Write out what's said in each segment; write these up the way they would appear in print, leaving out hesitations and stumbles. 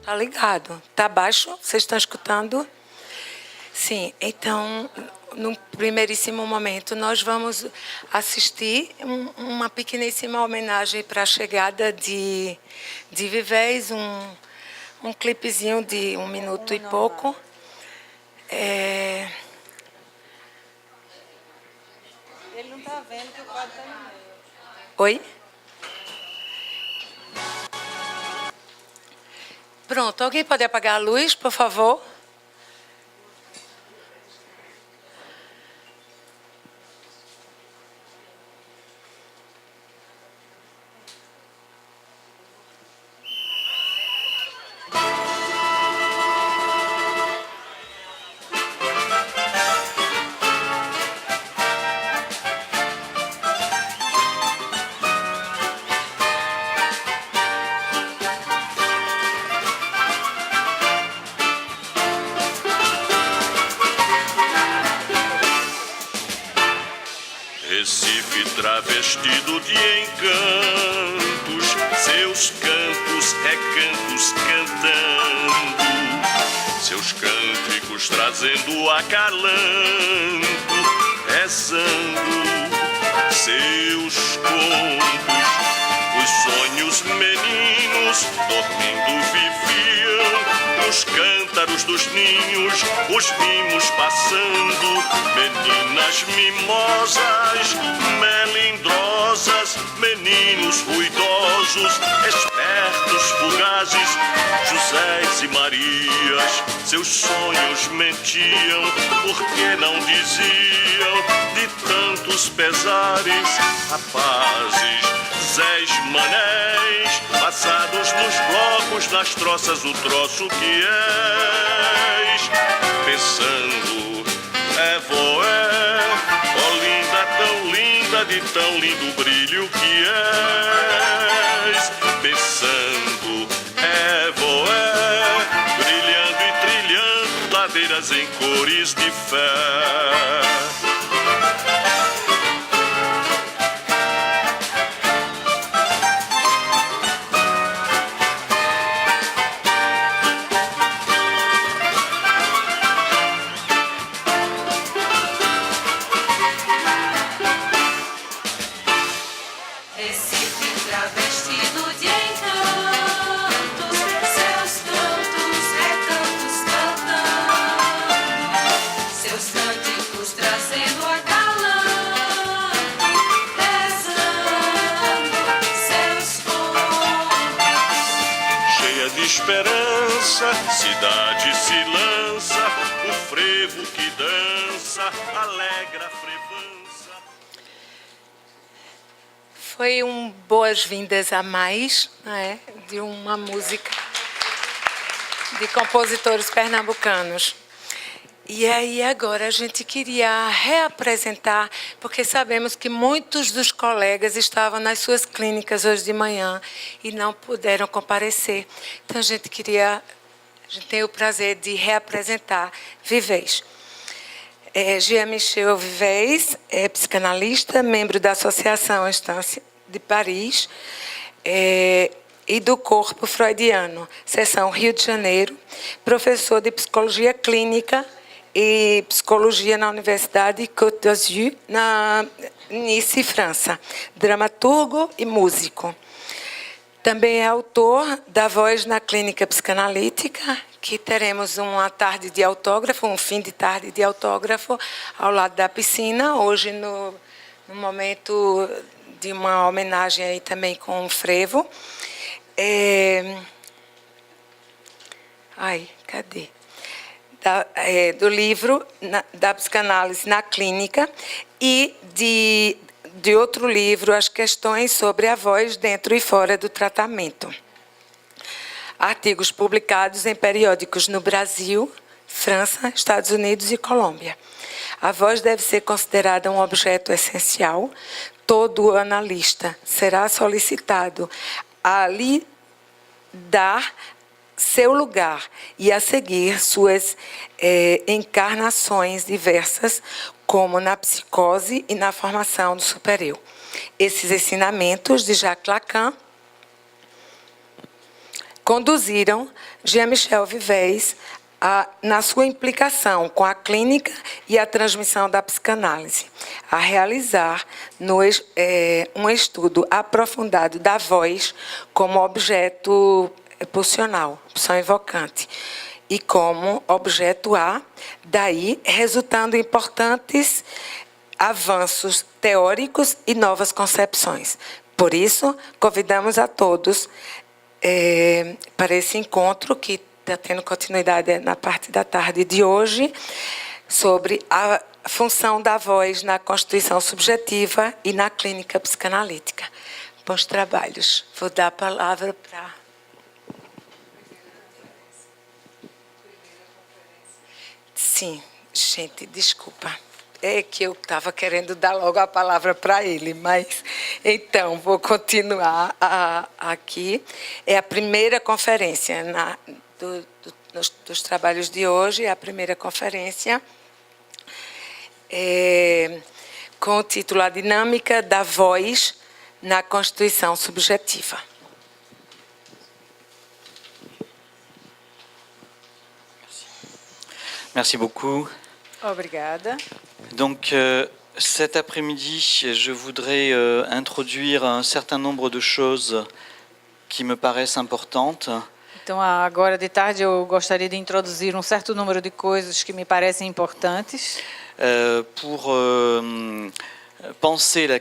Tá ligado? Tá baixo? Vocês estão escutando? Sim, então, no primeiríssimo momento, nós vamos assistir uma pequeníssima homenagem para a chegada de Vivez, um clipezinho de 1 minuto e pouco. Ele não está vendo que o quadro está no meio. Oi? Pronto, alguém pode apagar a luz, por favor? Recife travestido de encantos, seus cantos, recantos cantando, seus cânticos trazendo acalanto, rezando seus contos. Os sonhos meninos dormindo viviam, os cântaros dos ninhos, os mimos passando, meninas mimosas, melindrosas, meninos ruidosos, espertos, fugazes, Josés e Marias, seus sonhos mentiam, porque não diziam de tantos pesares, rapazes, Zés, Manés, passados nos blocos, nas troças, o troço que és, pensando, voé, ó linda, tão linda, de tão lindo brilho que és, pensando, voé, brilhando e trilhando ladeiras em cores de fé. Esperança, cidade se lança, o frevo que dança, alegra a frevança. Foi boas-vindas a mais, né, de uma música de compositores pernambucanos. E aí agora a gente queria reapresentar, porque sabemos que muitos dos colegas estavam nas suas clínicas hoje de manhã e não puderam comparecer. Então a gente tem o prazer de reapresentar Vivez. Jean-Michel Vivez é psicanalista, membro da Associação Estância de Paris e do Corpo Freudiano, seção Rio de Janeiro, professor de Psicologia Clínica e Psicologia na Universidade Côte d'Azur, na Nice, França. Dramaturgo e músico. Também é autor da Voz na Clínica Psicanalítica, que teremos uma tarde de autógrafo, um fim de tarde de autógrafo ao lado da piscina, hoje no momento de uma homenagem aí também com o frevo. Cadê? Do livro da psicanálise na clínica e de outro livro, As Questões sobre a Voz dentro e fora do tratamento. Artigos publicados em periódicos no Brasil, França, Estados Unidos e Colômbia. A voz deve ser considerada um objeto essencial. Todo analista será solicitado a lhe dar seu lugar e a seguir suas encarnações diversas, como na psicose e na formação do superior. Esses ensinamentos de Jacques Lacan conduziram Jean-Michel Vives na sua implicação com a clínica e a transmissão da psicanálise, a realizar um estudo aprofundado da voz como objeto pulsional, pulsão invocante, e como objeto A, daí resultando importantes avanços teóricos e novas concepções. Por isso, convidamos a todos para esse encontro que está tendo continuidade na parte da tarde de hoje, sobre a função da voz na constituição subjetiva e na clínica psicanalítica. Bons trabalhos. Vou dar a palavra para... Sim, gente, desculpa. É que eu estava querendo dar logo a palavra para ele, mas... Então, vou continuar aqui. É a primeira conferência dos trabalhos de hoje, é a primeira conferência com o título A Dinâmica da Voz na Constituição Subjetiva. Merci beaucoup. Obrigada. Donc, cet après-midi, je voudrais introduire un certain nombre de choses qui me paraissent importantes. Então, agora de tarde, eu gostaria de introduzir um certo número de coisas que me parecem importantes. Pour penser la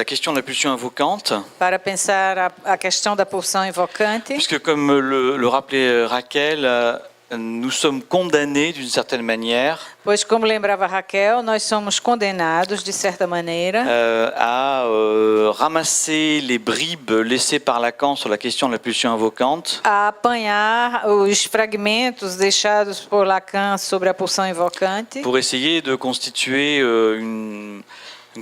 question de la pulsion invocante. Para pensar a questão da pulsão invocante. Puisque, comme le rappelait Raquel, nous sommes condamnés d'une certaine manière. Pois, como lembrava Raquel, nós somos condenados, de certa maneira, à ramasser les bribes laissées par Lacan sur la question de la pulsion invocante. A apanhar os fragmentos deixados por Lacan sobre a pulsão invocante. Pour essayer de constituer une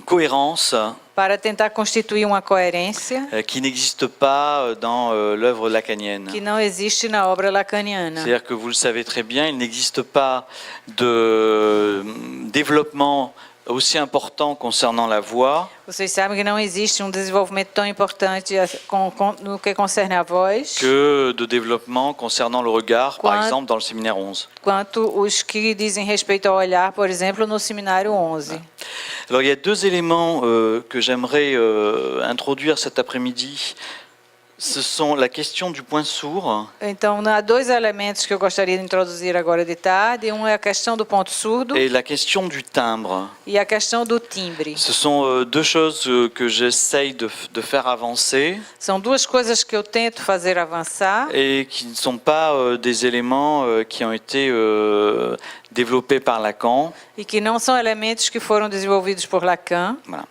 cohérence para tentar constituir uma coerência qui n'existe pas dans l'œuvre lacanienne. Que não existe na obra lacaniana. C'est-à-dire que vous le savez très bien, il n'existe pas de développement aussi important concernant la voix. Vocês sabem que não existe desenvolvimento tão importante no que concerne a voz que de développement concernant le regard, par exemple, dans le séminaire 11. Quanto os que dizem respeito ao olhar, por exemplo, no seminário 11. Alors, il y a deux éléments que j'aimerais introduire cet après-midi. Ce sont la question du point sourd. Então, há dois elementos que eu gostaria de introduzir agora de tarde. Um é a questão do ponto surdo. Et la question du timbre. E a questão do timbre. Ce sont deux choses que j'essaye de faire avancer. São duas coisas que eu tento fazer avançar. Et qui ne sont pas des éléments qui ont été développés par Lacan. E que não são elementos que foram desenvolvidos por Lacan. Voilà.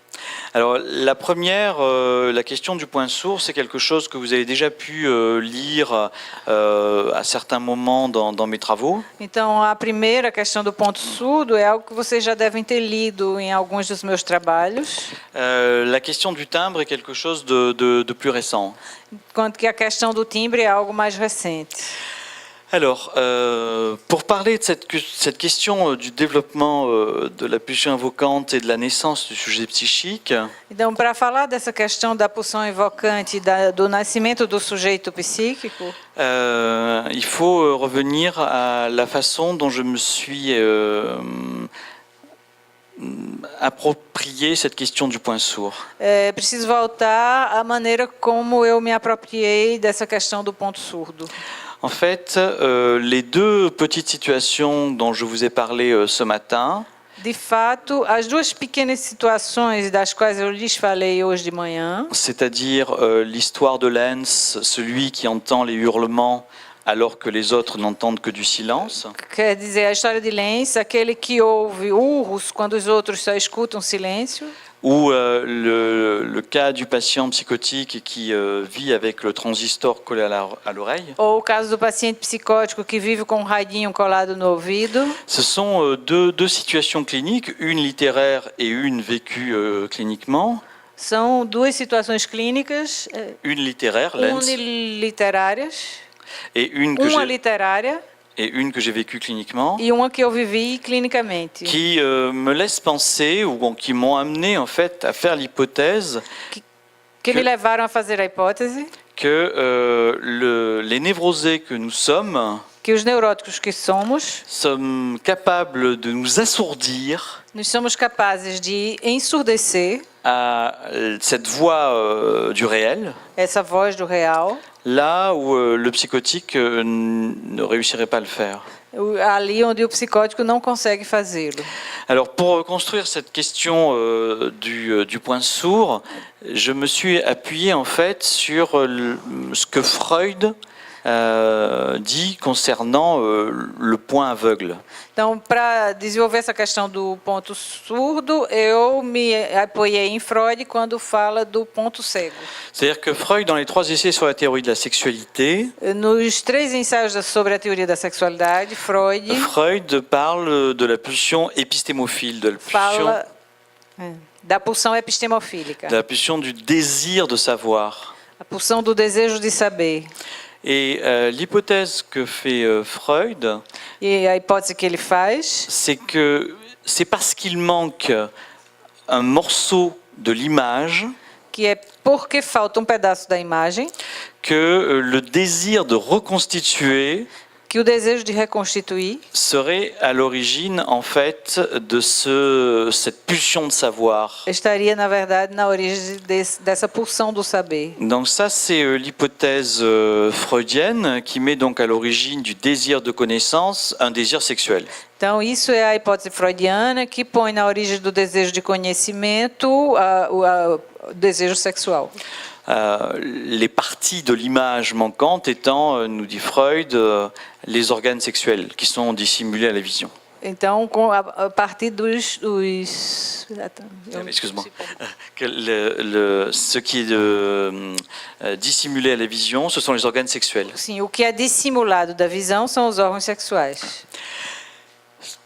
Alors, la première, la question du point sourd, c'est quelque chose que vous avez déjà pu lire à certains moments dans mes travaux. Então, a primeira questão do ponto surdo é algo que vocês já devem ter lido em alguns dos meus trabalhos. La question du timbre est quelque chose de plus récent. Enquanto que a questão do timbre é algo mais recente. Alors, pour parler de cette question du développement de la pulsion invocante et de la naissance du sujet psychique, então, para falar dessa questão da pulsão invocante e do nascimento do sujeito psíquico, il faut revenir à la façon dont je me suis approprié cette question du point sourd. Preciso voltar à maneira como eu me apropriei dessa questão do ponto surdo. En fait, les deux petites situations dont je vous ai parlé ce matin, de fato, as duas pequenas situações das quais eu lhes falei hoje de manhã, c'est-à-dire l'histoire de Lenz, celui qui entend les hurlements alors que les autres n'entendent que du silence. Quer dizer, a história de Lenz, aquele que ouve urros quando os outros só escutam silêncio. Ou le cas du patient psychotique qui vit avec le transistor collé à l'oreille. Ou o caso do paciente psicótico que vive com radinho colado no ouvido. Ce sont deux situations cliniques, une littéraire et une vécue cliniquement. São duas situações clínicas. Une littéraire, Lenz. Literárias. Et une que j'ai vécue cliniquement. E uma que eu vivi clinicamente. Qui me laisse penser, ou qui m'ont amené en fait à faire l'hypothèse que me levaram a fazer a hipótese que les névrosés que nous sommes os neuróticos que somos capables de nous assourdir nós somos capazes de ensurdecer à cette voix du réel, essa voz do real, là où le psychotique ne réussirait pas à le faire. ali onde o psicótico não consegue fazê-lo. Alors, pour reconstruire cette question du point sourd, je me suis appuyé en fait sur ce que Freud dit concernant le point aveugle. Então, para desenvolver essa questão do ponto surdo, eu me apoiei em Freud quando fala do ponto cego. C'est-à-dire que Freud, dans les 3 essais sur la théorie de la sexualité, Nos 3 ensaios sobre a teoria da sexualidade, Freud parle de la pulsion épistémophile, de fala da pulsão epistemofílica, la pulsion du désir de savoir. a pulsão do desejo de saber. Et l'hypothèse que fait Freud, E a hipótese que ele faz c'est que c'est parce qu'il manque un morceau de l'image que é porque falta pedaço da imagem, que le désir de reconstituer que o desejo de reconstituir serait à l'origine en fait de cette pulsion de savoir. estaria, na verdade, na origem dessa pulsão do saber. Donc ça c'est l'hypothèse freudienne qui met donc à l'origine du désir de connaissance un désir sexuel. Então, isso é a hipótese freudiana que põe na origem do desejo de conhecimento o desejo sexual. Les parties de l'image manquante étant, nous dit Freud, les organes sexuels qui sont dissimulés à la vision. Então, a partir dos Excuse-moi. Que ce qui est dissimulé à la vision, ce sont les organes sexuels. Sim, o que é dissimulado da visão são os órgãos sexuais.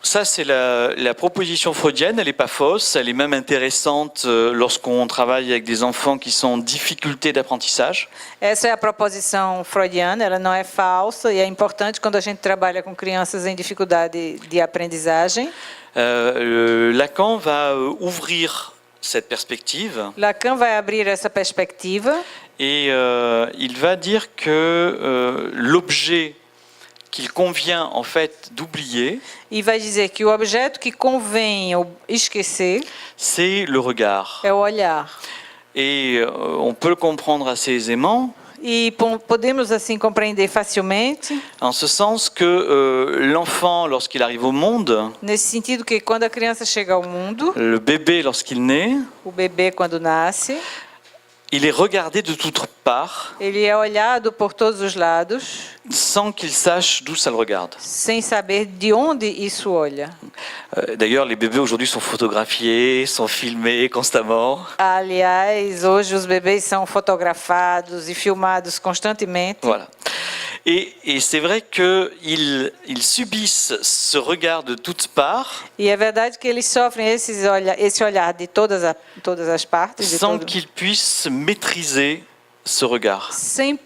Ça, c'est la proposition freudienne, elle n'est pas fausse, elle est même intéressante lorsqu'on travaille avec des enfants qui sont en difficulté d'apprentissage. Essa é a proposição freudiana, ela não é falsa e é importante quando a gente trabalha com crianças em dificuldade de aprendizagem. Lacan va ouvrir cette perspective. Lacan vai abrir essa perspectiva Et il va dire que l'objet qu'il convient en fait d'oublier, e vai dizer que o objeto que convém esquecer c'est le regard. é o olhar. Et on peut le comprendre assez aisément, E podemos assim compreender facilmente, en ce sens que l'enfant, lorsqu'il arrive au monde, nesse sentido que quando a criança chega ao mundo, le bébé lorsqu'il naît, o bebê quando nasce, il est regardé de toutes parts ele é olhado por todos os lados, sans qu'il sache d'où ça le regarde. sem saber de onde isso olha. D'ailleurs, les bébés aujourd'hui sont photographiés, sont filmés constamment. Aliás, hoje os bebês são fotografados e filmados constantemente. Voilà. Et c'est vrai qu'ils subissent ce regard de toutes parts E é verdade que eles sofrem esse olhar de todas as partes, de sans todo, qu'ils puissent maîtriser ce regard. sem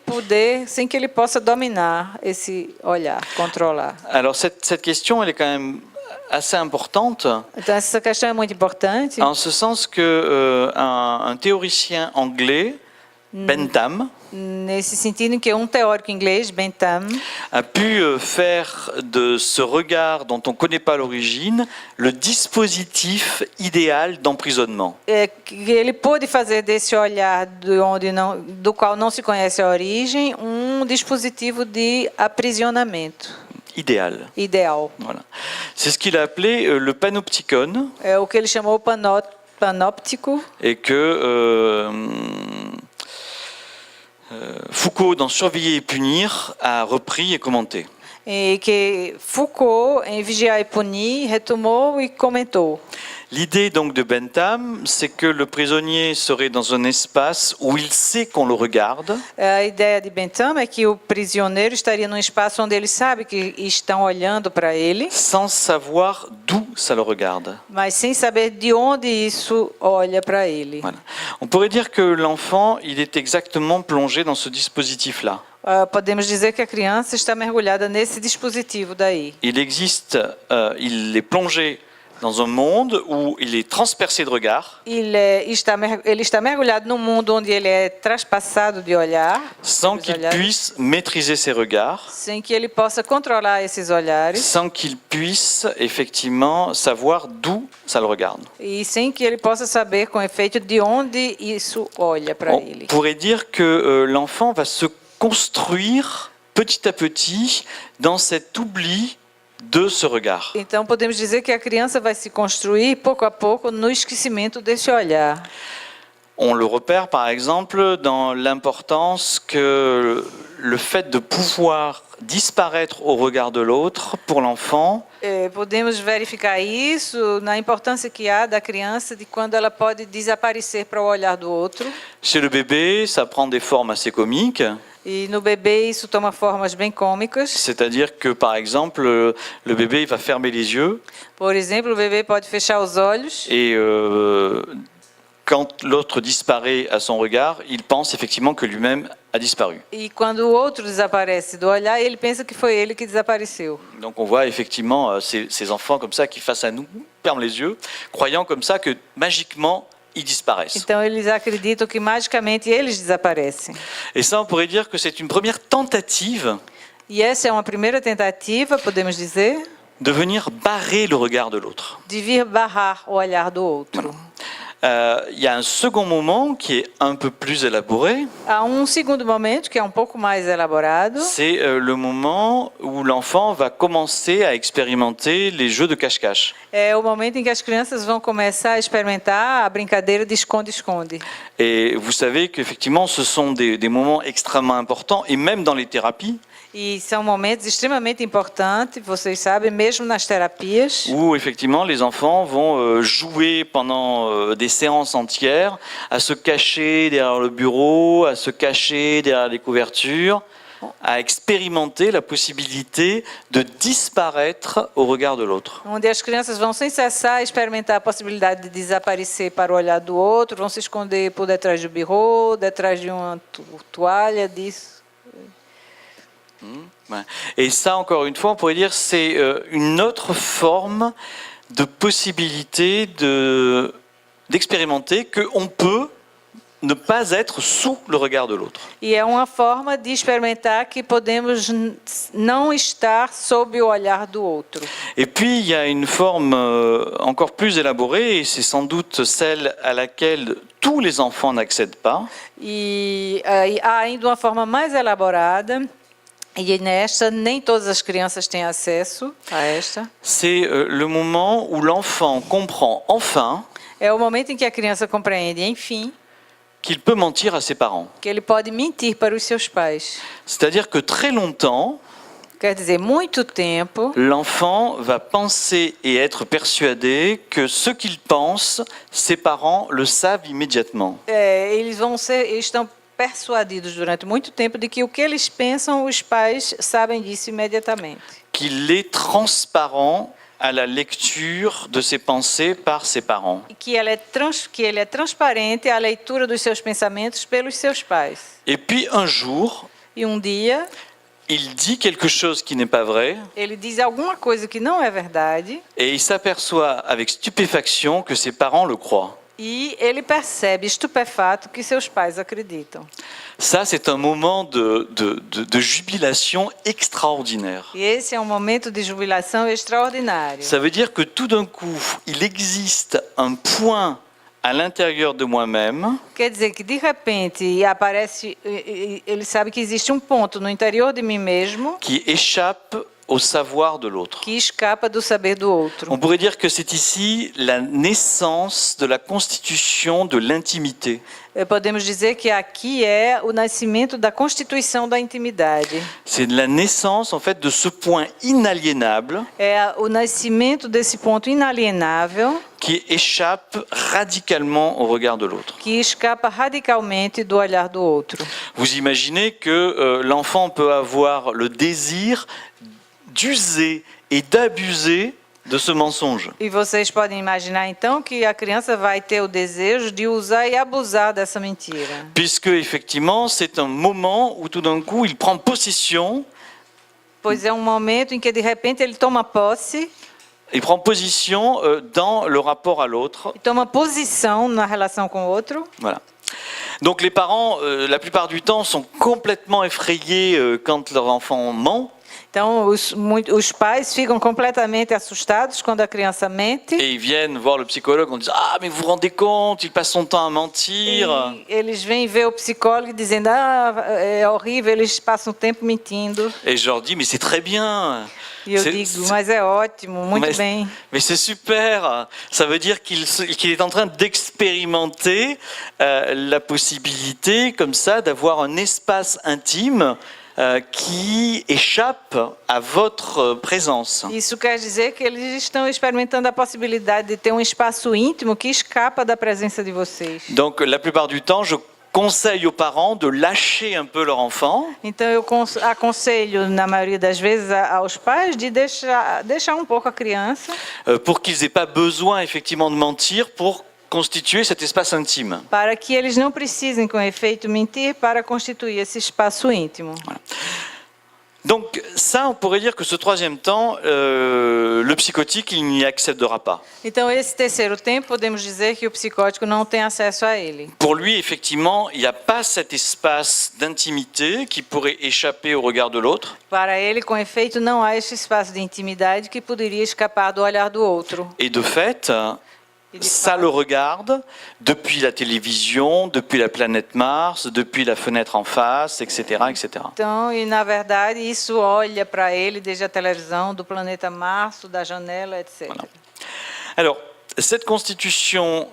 que ele possa dominar esse olhar, controlar. Alors cette question, elle est quand même assez importante, Então essa questão é muito importante, en ce sens que un théoricien anglais, Bentham, nesse sentido em que um teórico inglês, Bentham, a pu faire de ce regard dont on ne connaît pas l'origine le dispositif idéal d'emprisonnement. que ele pôde fazer desse olhar do qual não se conhece a origem um dispositivo de aprisionamento Idéal. ideal. Voilà. C'est ce qu'il a appelé le panopticon, É o que ele chamou panóptico, et que Foucault, dans Surveiller et punir, a repris et commenté. e que Foucault, em Vigiar e Punir, retomou e comentou. L'idée donc de Bentham, c'est que le prisonnier serait dans un espace où il sait qu'on le regarde, A ideia de Bentham é que o prisioneiro estaria num espaço onde ele sabe que estão olhando para ele, sans savoir d'où ça le regarde. mas sem saber de onde isso olha para ele. Voilà. On pourrait dire que l'enfant, il est exactement plongé dans ce dispositif-là. Podemos dizer que a criança está mergulhada nesse dispositivo daí. Il existe, il est plongé dans un monde où il est transpercé de regards, ele está mergulhado num mundo onde ele é traspassado de olhar, sans dos qu'il olhares, puisse maîtriser ses regards, sem que ele possa controlar esses olhares sans qu'il puisse effectivement savoir d'où ça le regarde. e sem que ele possa saber com efeito de onde isso olha para On ele. pourrait dire que l'enfant va se construire petit à petit dans cet oubli de ce regard. Então podemos dizer que a criança vai se construir pouco a pouco no esquecimento desse olhar. On le repère par exemple dans l'importance que le fait de pouvoir disparaître au regard de l'autre pour l'enfant Podemos verificar isso na importância que há da criança de quando ela pode desaparecer para o olhar do outro. chez le bébé, ça prend des formes assez comiques. E no bebê isso toma formas bem cômicas. C'est-à-dire que, par exemple, le bébé il va fermer les yeux Por exemplo, o bebê pode fechar os olhos et quand l'autre disparaît à son regard, il pense effectivement que lui-même a disparu. e quando o outro desaparece do olhar, ele pensa que foi ele que desapareceu. Donc on voit effectivement ces enfants comme ça qui, face à nous, ferment les yeux, croyant comme ça que magiquement, ils disparaissent. Então eles acreditam que magicamente eles desaparecem. Et ça, on pourrait dire que c'est une première tentative E essa é uma primeira tentativa, podemos dizer, de venir barrer le regard de l'autre. de vir barrar o olhar do outro. Il y a un second moment qui est un peu plus élaboré, Há segundo momento, que é pouco mais elaborado, c'est le moment où l'enfant va commencer à expérimenter les jeux de cache-cache. é o momento em que as crianças vão começar a experimentar a brincadeira de esconde-esconde. Et vous savez qu'effectivement, ce sont des moments extrêmement importants, et même dans les thérapies, E são momentos extremamente importantes, vocês sabem, mesmo nas terapias, où effectivement les enfants vont jouer pendant des séances entières à se cacher derrière le bureau, à se cacher derrière les couvertures, à expérimenter la possibilité de disparaître au regard de l'autre. onde as crianças vão sem cessar experimentar a possibilidade de desaparecer para o olhar do outro, vão se esconder por detrás do birô, detrás de uma toalha, disso. Ouais. Et ça, encore une fois, on pourrait dire c'est une autre forme de possibilité d'expérimenter qu'on peut ne pas être sous le regard de l'autre. E é uma forma de experimentar que podemos não estar sob o olhar do outro. Et puis, il y a une forme encore plus élaborée, et c'est sans doute celle à laquelle tous les enfants n'accèdent pas. E há ainda uma forma mais elaborada, e nesta nem todas as crianças têm acesso a esta. C'est le moment où l'enfant comprend enfin É o momento em que a criança compreende, enfim, qu'il peut mentir à ses parents. que ele pode mentir para os seus pais. C'est-à-dire que très longtemps, Quer dizer, muito tempo, l'enfant va penser et être persuadé que ce qu'il pense, ses parents le savent immédiatement. eles estão persuadidos durante muito tempo de que o que eles pensam, os pais sabem disso imediatamente. Qu'il est transparent à la lecture de ses pensées par ses parents. E que ele é transparente à leitura dos seus pensamentos pelos seus pais. Et puis un jour, E dia, il dit quelque chose qui n'est pas vrai ele diz alguma coisa que não é verdade et il s'aperçoit avec stupéfaction que ses parents le croient. e ele percebe, estupefato, que seus pais acreditam. Ça, c'est un moment de jubilation extraordinaire. E esse é momento de jubilação extraordinário. Ça veut dire que tout d'un coup, il existe un point à l'intérieur de moi-même Quer dizer que, de repente, aparece, ele sabe que existe ponto no interior de mim mesmo qui échappe au savoir de l'autre. que escapa do saber do outro. On pourrait dire que c'est ici la naissance de la constitution de l'intimité. Podemos dizer que aqui é o nascimento da constituição da intimidade. C'est la naissance, en fait, de ce point inaliénable É o nascimento desse ponto inalienável qui échappe radicalement au regard de l'autre. que escapa radicalmente do olhar do outro. Vous imaginez que l'enfant peut avoir le désir d'user et d'abuser de ce mensonge. E vocês podem imaginar, então, que a criança vai ter o desejo de usar e abusar dessa mentira. Puisque, effectivement, c'est un moment où tout d'un coup, il prend possession Pois é momento em que, de repente, ele toma posse Il prend position dans le rapport à l'autre. E toma posição na relação com o outro. Voilà. Donc les parents, la plupart du temps, sont complètement effrayés quand leur enfant ment. Então, os pais ficam completamente assustados quando a criança mente. Et ils viennent voir le psychologue en disant « Ah, mais vous vous rendez compte, il passe son temps à mentir !» E eles vêm ver o psicólogo dizendo: ah, é horrível, eles passam o tempo mentindo. Et je leur dis « Mais c'est très bien !» E eu digo: mas é ótimo, muito bem. Mais c'est super. Ça veut dire qu'il est en train d'expérimenter la possibilité, comme ça, d'avoir un espace intime qui échappe à votre présence. Isso quer dizer que eles estão experimentando a possibilidade de ter um espaço íntimo que escapa da presença de vocês. Donc, la plupart du temps, je conseille aux parents de lâcher un peu leur enfant. Então eu aconselho, na maioria das vezes, aos pais de deixar um pouco a criança, Pour qu'ils n'aient pas besoin, effectivement, de mentir pour constituer cet espace intime. para que eles não precisem, com efeito, mentir para constituir esse espaço íntimo. Donc ça, on pourrait dire que ce troisième temps, le psychotique, il n'y accédera pas. Então, esse terceiro tempo, podemos dizer que o psicótico não tem acesso a ele. Pour lui, effectivement, il n'y a pas cet espace d'intimité qui pourrait échapper au regard de l'autre. Para ele, com efeito, não há esse espaço de intimidade que poderia escapar do olhar do outro. Et de fait, E de ça fato, le regarde depuis la télévision, depuis la planète Mars, depuis la fenêtre en face, etc., etc. então, e na verdade, isso olha para ele desde a televisão, do planeta Março, da janela, etc. Voilà. Alors, cette constitution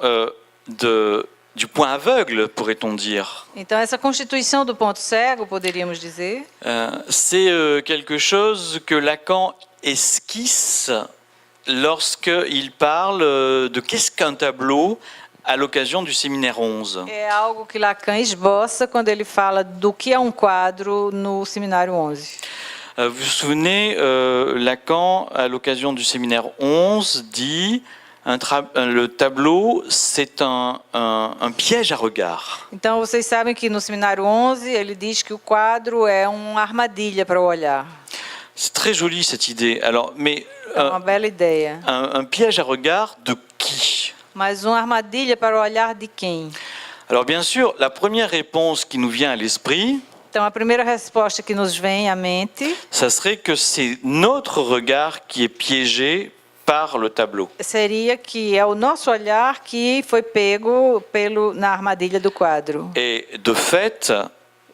du point aveugle, pourrait-on dire, Então, essa constituição do ponto cego, poderíamos dizer, c'est quelque chose que Lacan esquisse lorsqu'il parle de qu'est-ce qu'un tableau à l'occasion du séminaire 11. é algo que Lacan esboça quando ele fala do que é um quadro no Seminário 11. Vous vous souvenez, Lacan, à l'occasion du séminaire 11, dit le tableau, c'est un piège à regard. Então, vocês sabem que no Seminário 11, ele diz que o quadro é uma armadilha para o olhar. C'est très joli cette idée. Alors, mais É uma bela ideia. un piège à regard de qui? Mas uma armadilha para o olhar de quem? Alors bien sûr, la première réponse qui nous vient à l'esprit, Então, a primeira resposta que nos vem à mente ça serait que c'est notre regard qui est piégé par le tableau. seria que é o nosso olhar que foi pego na armadilha do quadro. Et de fait,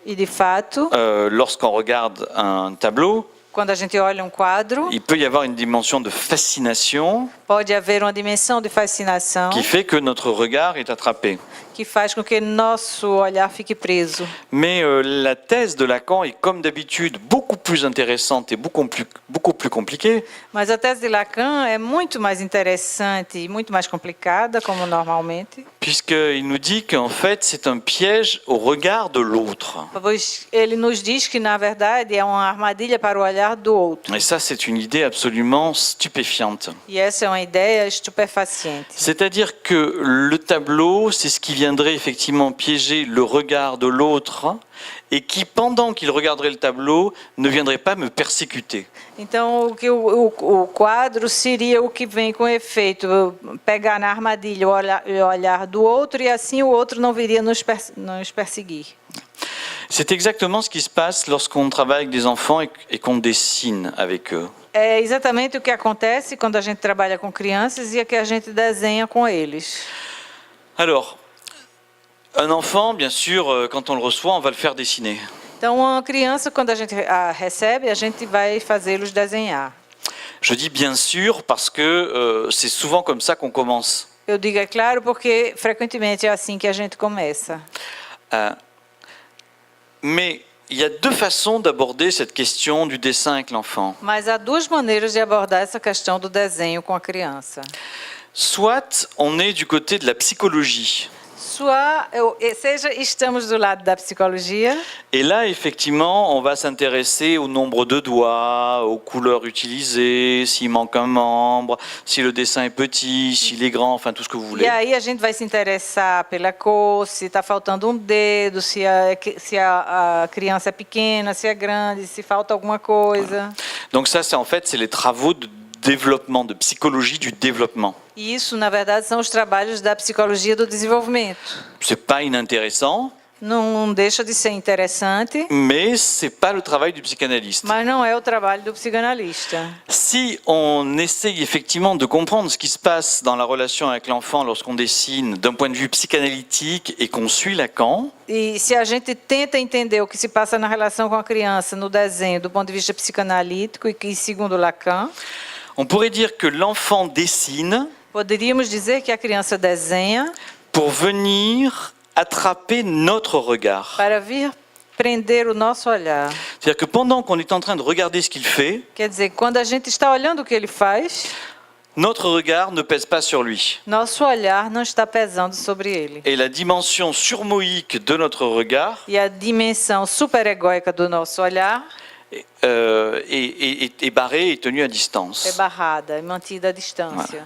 E, de fato, lorsqu'on regarde un tableau, quando a gente olha um quadro, il peut y avoir une dimension de fascination pode haver uma dimensão de fascinação qui fait que notre regard est attrapé. que faz com que nosso olhar fique preso. Mais la thèse de Lacan est comme d'habitude beaucoup plus intéressante et beaucoup plus compliquée, Mas a tese de Lacan é muito mais interessante e muito mais complicada, como normalmente, puisqu'il nous dit qu'en fait c'est un piège au regard de l'autre. pois ele nos diz que, na verdade, é uma armadilha para o olhar do outro. Et ça, c'est une idée absolument stupéfiante. E essa é uma ideia estupefaciente. C'est-à-dire que le tableau, c'est ce qui viendrait effectivement piéger le regard de l'autre et qui, pendant qu'il regarderait le tableau, ne viendrait pas me persécuter. Então, o quadro seria o que vem com efeito pegar na armadilha o olhar do outro, e assim o outro não viria nos perseguir. C'est exactement ce qui se passe lorsqu'on travaille avec des enfants et qu'on dessine avec eux. É exatamente o que acontece quando a gente trabalha com crianças e é que a gente desenha com eles. Alors, un enfant, bien sûr, quand on le reçoit, on va le faire dessiner. Então, uma criança, quando a gente a recebe, a gente vai fazê-los desenhar. Je dis bien sûr parce que c'est souvent comme ça qu'on commence. Eu digo é claro porque frequentemente é assim que a gente começa. Mais il y a deux façons d'aborder cette question du dessin avec l'enfant. Mas há duas maneiras de abordar essa questão do desenho com a criança. Soit on est du côté de la psychologie. Seja estamos do lado da psicologia, Et là, effectivement, on va s'intéresser au nombre de doigts, aux couleurs utilisées, s'il manque un membre, si le dessin est petit, s'il est grand, enfin tout ce que vous e voulez. aí a gente vai se interessar pela cor, se está faltando um dedo, se a criança é pequena, se é grande, se falta alguma coisa. Donc ça, c'est en fait, c'est les travaux développement, de psychologie du développement. E isso, na verdade, são os trabalhos da psicologia do desenvolvimento. C'est pas inintéressant, Não deixa de ser interessante, mais c'est pas le travail du psychanalyste. mas não é o trabalho do psicanalista. Si on essaye effectivement de comprendre ce qui se passe dans la relation avec l'enfant lorsqu'on dessine d'un point de vue psychanalytique et qu'on suit Lacan, E se a gente tenta entender o que se passa na relação com a criança no desenho do ponto de vista psicanalítico e que, segundo Lacan, on pourrait dire que l'enfant dessine poderíamos dizer que a criança desenha pour venir attraper notre regard. para vir prender o nosso olhar. C'est-à-dire que pendant qu'on est en train de regarder ce qu'il fait, Quer dizer, quando a gente está olhando o que ele faz, notre regard ne pèse pas sur lui. nosso olhar não está pesando sobre ele. Et la dimension surmoïque de notre regard E a dimensão superegóica do nosso olhar est barrée et tenue à é distance. barrada, é mantida à distância.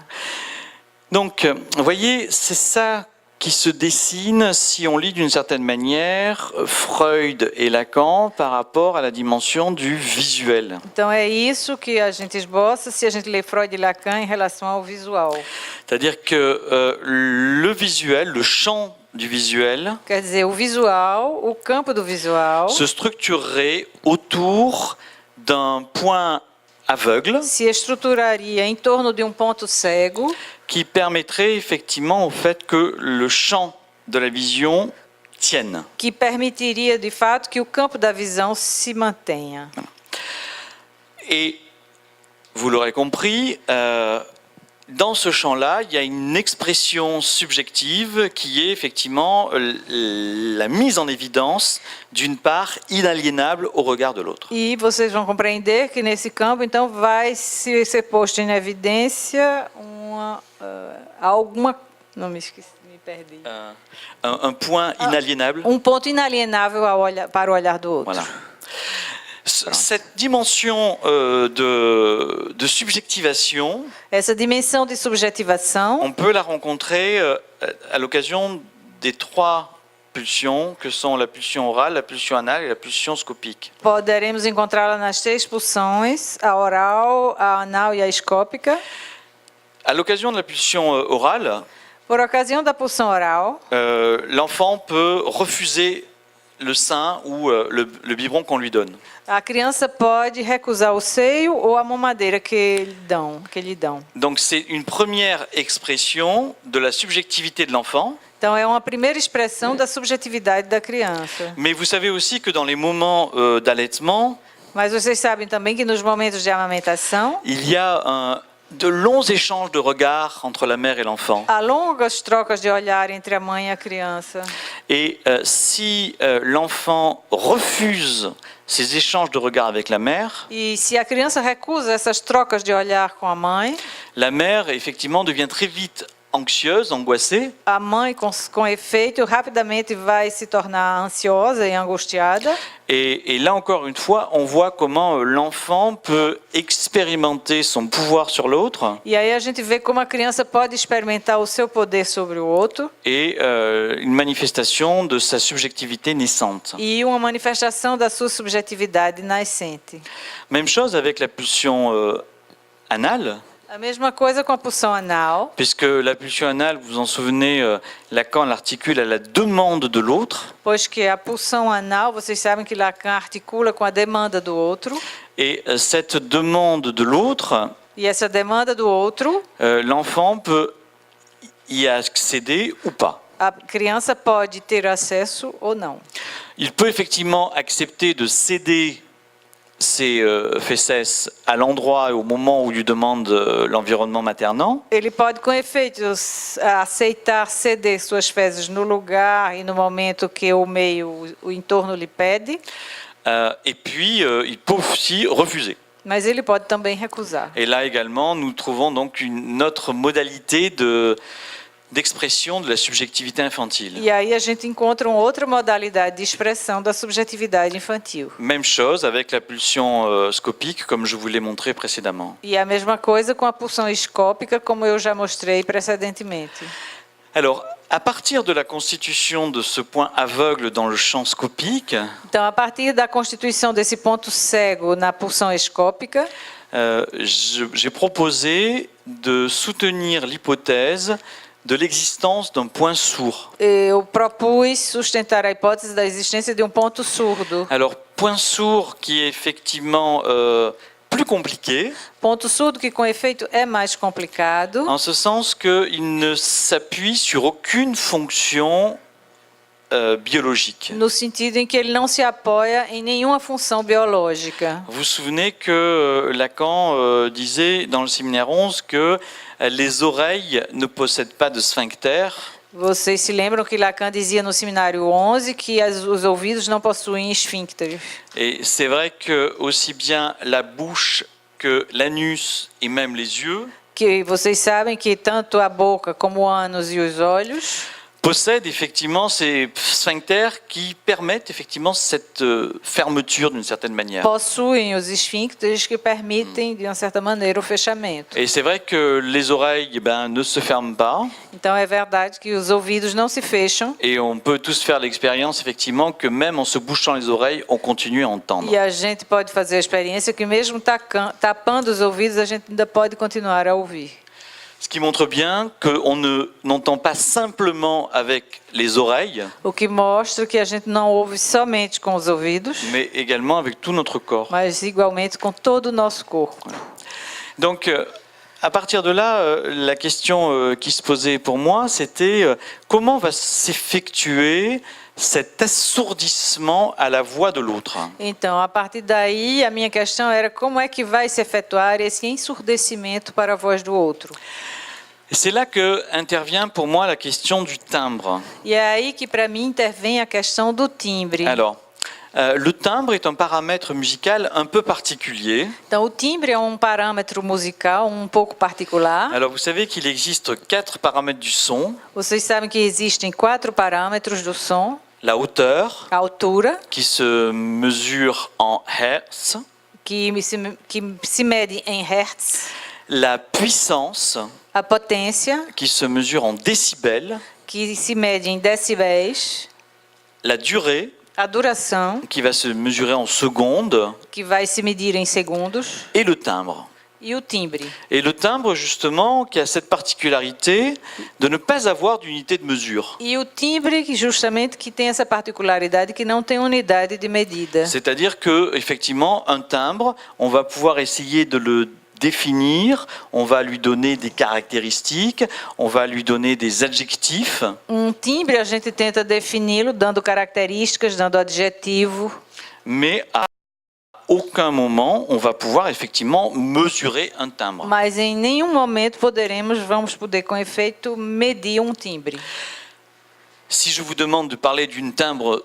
Donc, vous voyez, c'est ça qui se dessine si on lit d'une certaine manière Freud et Lacan par rapport à la dimension du visuel. Então é isso que a gente esboça se a gente lê Freud e Lacan em relação ao visual. C'est-à-dire que le visuel, le champ du visuel, Quer dizer, o visual, o campo do visual, se structurerait autour d'un point aveugle se estruturaria em torno de um ponto cego qui permettrait effectivement au fait que le champ de la vision tienne. que permitiria, de fato, que o campo da visão se mantenha. Et vous l'aurez compris, dans ce champ-là, il y a une expression subjective qui est effectivement la mise en évidence d'une part inaliénable au regard de l'autre. E vocês vão compreender que nesse campo, então, vai ser posto em evidência alguma... Não me esqueci, me perdi. Un point inaliénable. Um ponto inalienável para o olhar do outro. Voilà. Cette dimension de subjectivation, Essa dimensão de subjetivação, on peut la rencontrer à l'occasion des trois pulsions que sont la pulsion orale, la pulsion anale et la pulsion scopique. poderemos encontrá-la nas 3 pulsões, a oral, a anal e a escópica. À l'occasion de la pulsion orale, Por ocasião da pulsão oral, l'enfant peut refuser le sein ou le biberon qu'on lui donne. a criança pode recusar o seio ou a mamadeira que lhe dão. Donc c'est une première expression de la subjectivité de l'enfant. Então é uma primeira expressão da subjetividade da criança. Mais vous savez aussi que dans les moments d'allaitement, Mas vocês sabem também que nos momentos de amamentação, il y a de longs échanges de regards entre la mère et l'enfant. há longas trocas de olhar entre a mãe e a criança. Et si l'enfant refuse ces échanges de regards avec la mère, E se a criança recusa essas trocas de olhar com a mãe, la mère effectivement devient très vite anxieuse, angoissée, a mãe, com efeito, rapidamente vai se tornar ansiosa e angustiada. et là encore une fois, on voit comment l'enfant peut expérimenter son pouvoir sur l'autre E aí a gente vê como a criança pode experimentar o seu poder sobre o outro et une manifestation de sa subjectivité naissante. e uma manifestação da sua subjetividade nascente. Même chose avec la pulsion anale, A mesma coisa com a pulsão anal, puisque la pulsion anale, vous vous en souvenez, Lacan l'articule à la demande de l'autre. pois que a pulsão anal, vocês sabem que Lacan articula com a demanda do outro, Et cette demande de l'autre, e essa demanda do outro, l'enfant peut y accéder ou pas. a criança pode ter acesso ou não. Il peut effectivement accepter de céder ses fesses à l'endroit et au moment où lui demande l'environnement maternant. Ele pode, com efeito, aceitar ceder suas fezes no lugar e no momento que o meio, o entorno lhe pede, Et puis, il peut aussi refuser. mas ele pode também recusar. Et là également, nous trouvons donc une autre modalité d'expression de la subjectivité infantile. E aí a gente encontra uma outra modalidade de expressão da subjetividade infantil. Même chose avec la pulsion scopique, comme je vous l'ai montré précédemment. E a mesma coisa com a pulsão escópica, como eu já mostrei precedentemente. Alors, à partir de la constitution de ce point aveugle dans le champ scopique, Então, a partir da constituição desse ponto cego na pulsão escópica, j'ai proposé de soutenir l'hypothèse de l'existence d'un point sourd. eu propus sustentar a hipótese da existência de um ponto surdo. Alors, point sourd qui est effectivement plus compliqué, Ponto surdo que, com efeito, é mais complicado, en ce sens qu'il ne s'appuie sur aucune fonction biologique. no sentido em que ele não se apoia em nenhuma função biológica. Vous vous souvenez que Lacan disait dans le séminaire 11 que les oreilles ne possèdent pas de sphincter. Vocês se lembram que Lacan dizia no seminário 11 que os ouvidos não possuem esfíncteres. Et c'est vrai que aussi bien la bouche que l'anus et même les yeux Que vocês sabem que tanto a boca como o ânus e os olhos possèdent effectivement ces sphincters qui permettent effectivement cette fermeture d'une certaine manière. possuem os esfíncteres que permitem, de uma certa maneira, o fechamento. Et c'est vrai que les oreilles ne se ferment pas. Então é verdade que os ouvidos não se fecham Et on peut tous faire l'expérience effectivement que même en se bouchant les oreilles, on continue à entendre. e a gente pode fazer a experiência que mesmo tapando os ouvidos, a gente ainda pode continuar a ouvir. Ce qui montre bien qu'on n'entend pas simplement avec les oreilles, O que mostra que a gente não ouve somente com os ouvidos, mais également avec tout notre corps. mas igualmente com todo o nosso corpo. Donc, à partir de là, la question qui se posait pour moi, c'était comment va s'effectuer cet assourdissement à la voix de l'autre. Então, a partir daí, a minha questão era como é que vai se efetuar esse ensurdecimento para a voz do outro. Et c'est là que intervient pour moi la question du timbre. E é aí que, para mim, intervém a questão do timbre. Alors, le timbre est un paramètre musical un peu particulier. Então, o timbre é um parâmetro musical um pouco particular. Alors, vous savez qu'il existe 4 paramètres du son. Vocês sabem que existem 4 parâmetros do som: La hauteur, a altura, qui se mesure en hertz, que se mede em hertz, la puissance, a potência, qui se mesure en décibels, que se mede em decibéis, la durée, a duração, qui va se mesurer en secondes, que vai se medir em segundos, et le timbre. e o timbre. Et le timbre, justement, qui a cette particularité de ne pas avoir d'unité de mesure. E o timbre, que justamente que tem essa particularidade que não tem unidade de medida. C'est-à-dire que, effectivement, un timbre, on va pouvoir essayer de le définir, on va lui donner des caractéristiques, on va lui donner des adjectifs. Timbre a gente tenta defini-lo dando características, dando adjetivo, Mais à aucun moment, on va pouvoir effectivement mesurer un timbre. mas em nenhum momento vamos poder com efeito medir timbre. Si je vous demande de parler du timbre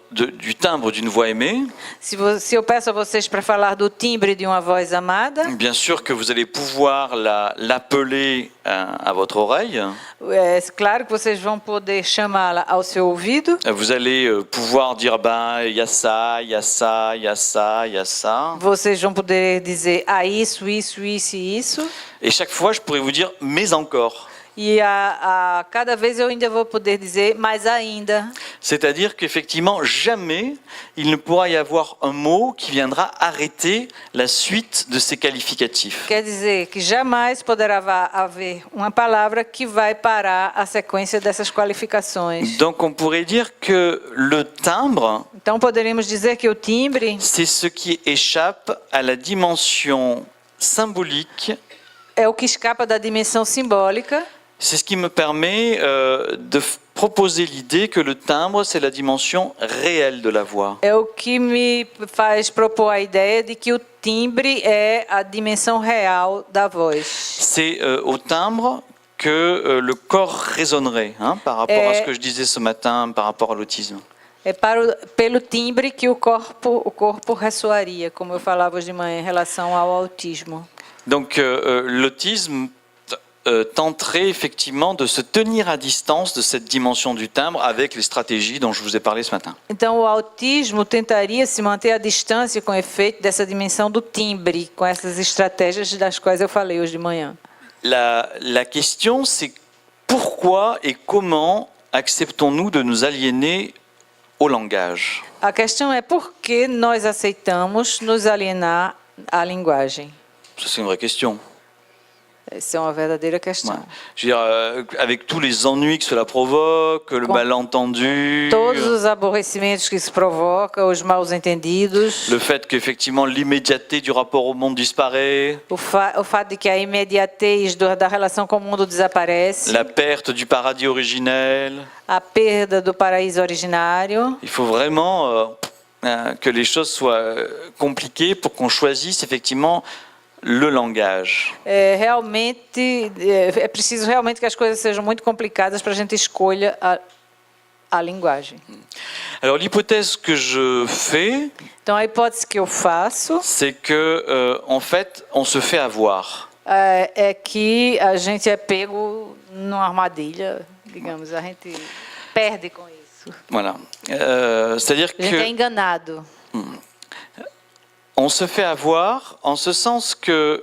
d'une voix aimée, Se eu peço a vocês para falar do timbre de uma voz amada, bien sûr que vous allez pouvoir l'appeler à votre oreille. é claro que vocês vão poder chamá-la ao seu ouvido. Vous allez pouvoir dire, il y a ça, il y a ça, il y a ça, il y a ça. Vocês vão poder dizer isso, isso, isso e isso. Et chaque fois, je pourrais vous dire, mais encore. E a cada vez eu ainda vou poder dizer mais ainda. C'est-à-dire qu'effectivement, jamais il ne pourra y avoir un mot qui viendra arrêter la suite de ces qualificatifs. Quer dizer que jamais poderá haver uma palavra que vai parar a sequência dessas qualificações. Donc on pourrait dire que le timbre, Então poderíamos dizer que o timbre c'est ce qui échappe à la dimension symbolique. é o que escapa da dimensão simbólica. C'est ce qui me permet de proposer l'idée que le timbre, c'est la dimension réelle de la voix. É o que me faz propor a ideia de que o timbre é a dimensão real da voz. C'est au timbre que le corps résonnerait, par rapport à ce que je disais ce matin, par rapport à l'autisme. É pelo timbre que o corpo ressoaria, como eu falava hoje de manhã em relação ao autismo. Donc l'autisme tenterait effectivement de se tenir à distance de cette dimension du timbre avec les stratégies dont je vous ai parlé ce matin. Então o autismo tentaria se manter à distância com efeito dessa dimensão do timbre, com essas estratégias das quais eu falei hoje de manhã. La question, c'est pourquoi et comment acceptons-nous de nous aliéner au langage? A questão é por que nós aceitamos nos alienar à linguagem. Ça, c'est une vraie question. Essa é uma verdadeira questão. Ouais. Je veux dire, avec tous les ennuis que cela provoque, le Com malentendu, Todos os aborrecimentos que isso provoca, os mal-entendidos, le fait qu'effectivement l'immédiateté du rapport au monde disparaît, o fato de que a imediatez da relação com o mundo desaparece, la perte du paradis originel. a perda do paraíso originário. Il faut vraiment que les choses soient compliquées pour qu'on choisisse effectivement le langage. É preciso realmente que as coisas sejam muito complicadas para a gente escolha a linguagem. Alors l'hypothèse que je fais, Então a hipótese que eu faço c'est que en fait, on se fait avoir. é que a gente é pego numa armadilha, digamos, a gente perde com isso. Voilà. C'est-à-dire A gente é que enganado. on se fait avoir en ce sens que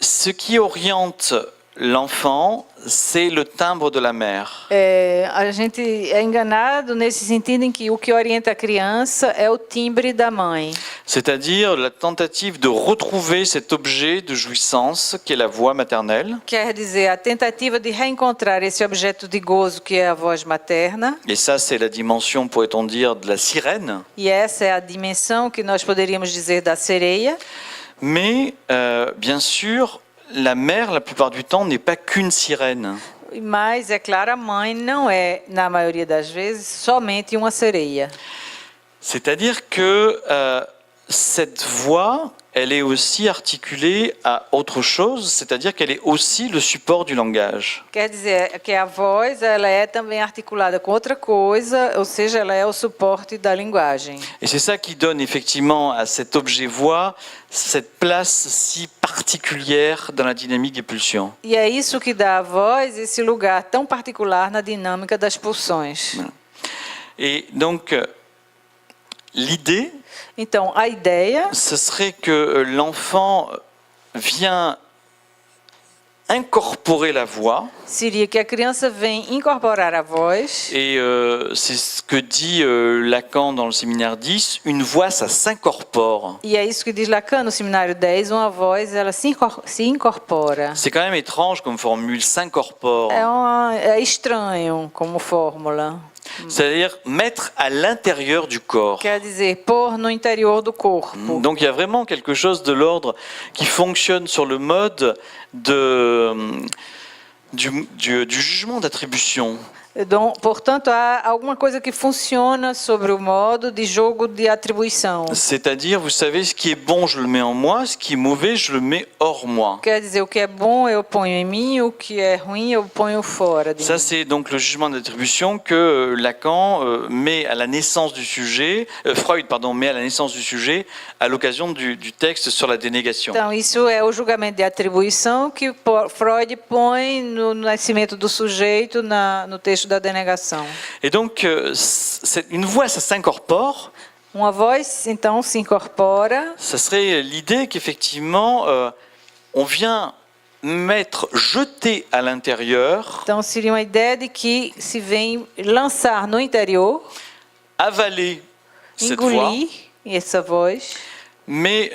ce qui oriente l'enfant, c'est le timbre de la mère. A gente é enganado nesse sentido em que o que orienta a criança é o timbre da mãe. C'est-à-dire la tentative de retrouver cet objet de jouissance qui est la voix maternelle. Quer dizer, a tentativa de reencontrar esse objeto de gozo que é a voz materna. Et ça, c'est la dimension, pourrait-on dire, de la sirène. E essa é a dimensão que nós poderíamos dizer da sereia. Mais, bien sûr, la mère, la plupart du temps, n'est pas qu'une sirène. Mas, é claro, a mãe não é, na maioria das vezes, somente uma sereia. C'est-à-dire que cette voix, elle est aussi articulée à autre chose, c'est-à-dire qu'elle est aussi le support du langage. Quer dizer que a voz ela é também articulada com outra coisa, ou seja, ela é o suporte da linguagem. Et c'est ça qui donne effectivement à cet objet voix cette place si particulière dans la dynamique des pulsions. E é isso que dá à voz esse lugar tão particular na dinâmica das pulsões. Et donc, l'idée, Então, a ideia ce serait que l'enfant vient incorporer la voix. seria que a criança vem incorporar a voz. Et c'est ce que dit Lacan dans le séminaire 10, une voix, ça s'incorpore. E é isso que diz Lacan no seminário 10, uma voz ela se incorpora. C'est quand même étrange comme formule, s'incorpore. É estranho como fórmula. C'est-à-dire mettre à l'intérieur du corps. Quer dizer, pôr no interior do corpo. Donc il y a vraiment quelque chose de l'ordre qui fonctionne sur le mode du jugement d'attribution. Então, portanto, há alguma coisa que funciona sobre o modo de jogo de atribuição. C'est-à-dire, vous savez, ce qui est bon, je le mets en moi, ce qui est mauvais, je le mets hors moi. Quer dizer, o que é bom eu ponho em mim, o que é ruim eu ponho fora de Ça, mim. c'est donc le jugement d'attribution que Lacan met à la naissance du sujet, Freud, pardon, met à la naissance du sujet à l'occasion du texte sur la dénégation. Então, isso é o julgamento de atribuição que Freud põe no nascimento do sujeito no texto da denegação. Et donc, une voix, ça s'incorpore. Uma voz, então, se incorpora. Ça serait l'idée qu'effectivement, on vient jeter à l'intérieur, Então, seria uma ideia de que se vem lançar no interior, avaler cette voix. engolir essa voz. Mais,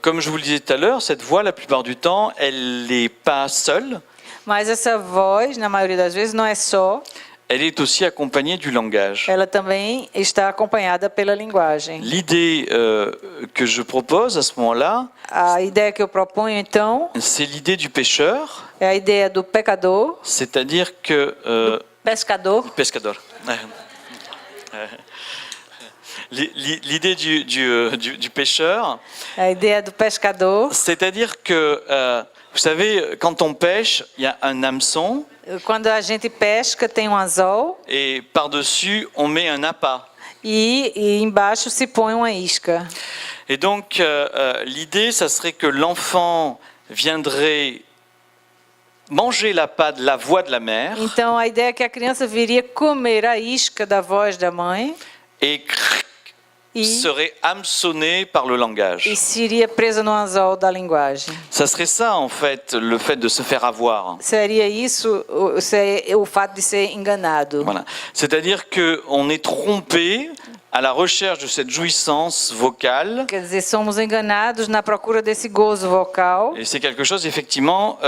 comme je vous le disais tout à l'heure, cette voix, la plupart du temps, elle n'est pas seule. Mas essa voz, na maioria das vezes, não é só. Elle est aussi accompagnée du langage. Ela também está acompanhada pela linguagem. L'idée que je propose à ce moment-là, A ideia que eu proponho, então, c'est l'idée du pêcheur, é a ideia do pecador, c'est-à-dire que... pescador. pescador. L'idée du pêcheur, A ideia do pescador. c'est-à-dire que, vous savez, quand on pêche, il y a un hameçon Quando a gente pesca, tem um anzol et par-dessus, on met un appât. e embaixo se põe uma isca. Et donc, l'idée, ça serait que l'enfant viendrait manger l'appât de la voix de la mère Então, a ideia é que a criança viria comer a isca da voz da mãe et serait hameçonné par le langage. e seria presa no anzol da linguagem. Ça serait ça, en fait, le fait de se faire avoir. Seria isso o fato de ser enganado. Voilà. C'est-à-dire qu'on est trompé à la recherche de cette jouissance vocale. Quer dizer, somos enganados na procura desse gozo vocal. Et c'est quelque chose, effectivement,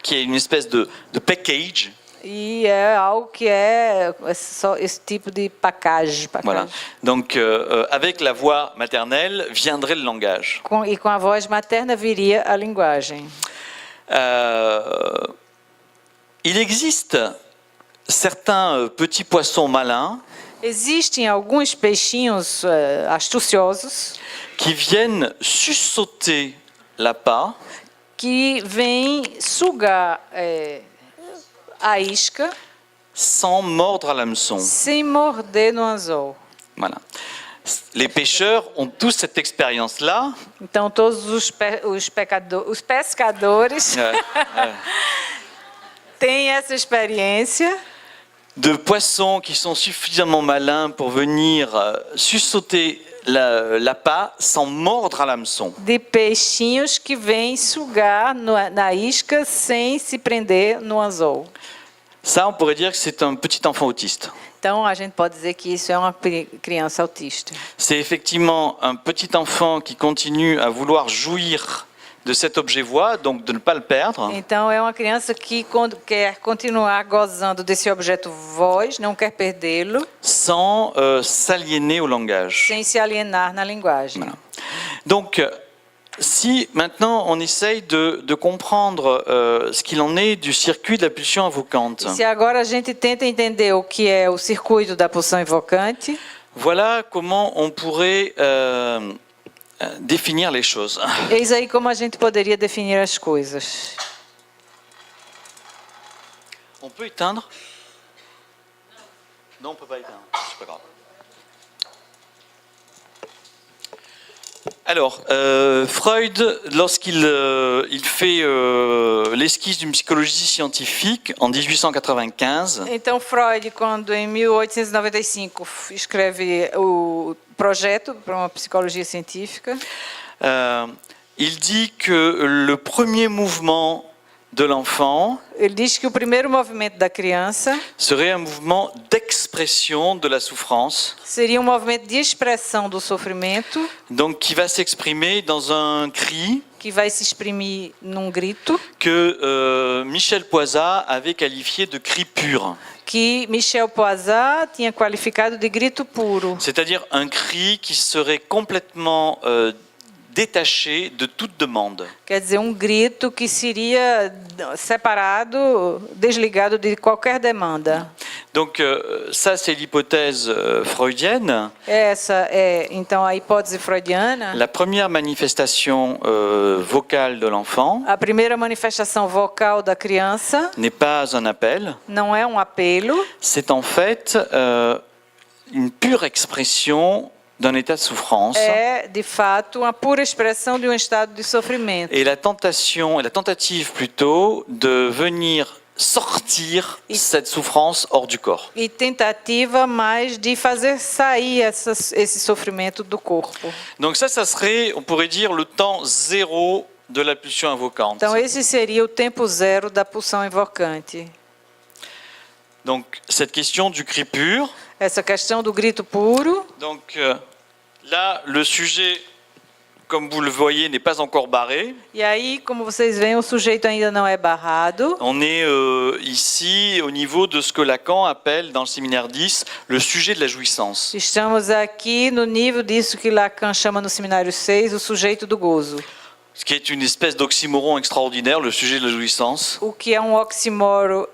qui est une espèce de package. E é algo que é só esse tipo de package. Voilà. Donc, avec la voix maternelle viendrait le langage. E com a voz materna viria a linguagem. Il existe certains petits poissons malins Existem alguns peixinhos astuciosos qui viennent sussauter l'appât que vêm sugar a isca sans mordre à l'hameçon. sem morder no anzol. Voilà. Les pêcheurs ont tous cette expérience-là. Então, todos os pescadores têm essa experiência De poissons qui sont suffisamment malins pour venir sussauter l'appât sans mordre à l'hameçon. de peixinhos que vêm sugar na isca sem se prender no anzol. Ça, on pourrait dire que c'est un petit enfant autiste. Então, a gente pode dizer que isso é uma criança autista. C'est effectivement un petit enfant qui continue à vouloir jouir de cet objet voix, donc de ne pas le perdre, Então, é uma criança que quer continuar gozando desse objeto voz, não quer perdê-lo, sans s'aliéner au langage. sem se alienar na linguagem. Voilà. Donc, si maintenant on essaye de comprendre ce qu'il en est du circuit de la pulsion invocante, Se agora a gente tenta entender o que é o circuito da pulsão invocante, voilà comment on pourrait définir les choses. eis aí como a gente poderia definir as coisas. On peut éteindre? Non, on ne peut pas éteindre. C'est pas grave. Alors, Freud, lorsqu'il il fait l'esquisse d'une psychologie scientifique en 1895, Então, Freud, quando em 1895 escreve o projeto para uma psicologia científica, il dit que le premier mouvement de l'enfant ele diz que o primeiro movimento da criança serait un mouvement d'expression de la souffrance, seria um movimento de expressão do sofrimento, donc qui va s'exprimer dans un cri que vai se exprimir num grito, que Michel Poisat avait qualifié de cri pur. que Michel Poisat tinha qualificado de grito puro. C'est-à-dire un cri qui serait complètement détaché de toute demande. Quer dizer, um grito que seria separado, desligado de qualquer demanda. Donc ça, c'est l'hypothèse freudienne. Essa é, então, a hipótese freudiana. La première manifestation vocale de l'enfant A primeira manifestação vocal da criança n'est pas un appel, não é um apelo, c'est en fait une pure expression d'un état de souffrance. é, de fato, uma pura expressão de um estado de sofrimento. Et la tentative plutôt de venir sortir cette souffrance hors du corps. E tentativa mais de fazer sair esse sofrimento do corpo. Donc ça serait, on pourrait dire, le temps zéro de la pulsion invocante. Então, esse seria o tempo zero da pulsão invocante. Donc cette question du cri pur. Essa questão do grito puro. Donc là, le sujet, comme vous le voyez, n'est pas encore barré. E aí, como vocês veem, o sujeito ainda não é barrado. On est ici au niveau de ce que Lacan appelle dans le séminaire 10 le sujet de la jouissance. Estamos aqui no nível disso que Lacan chama no seminário 6 o sujeito do gozo. Ce qui est une espèce d'oxymoron extraordinaire, le sujet de la jouissance. O que é um oxímoro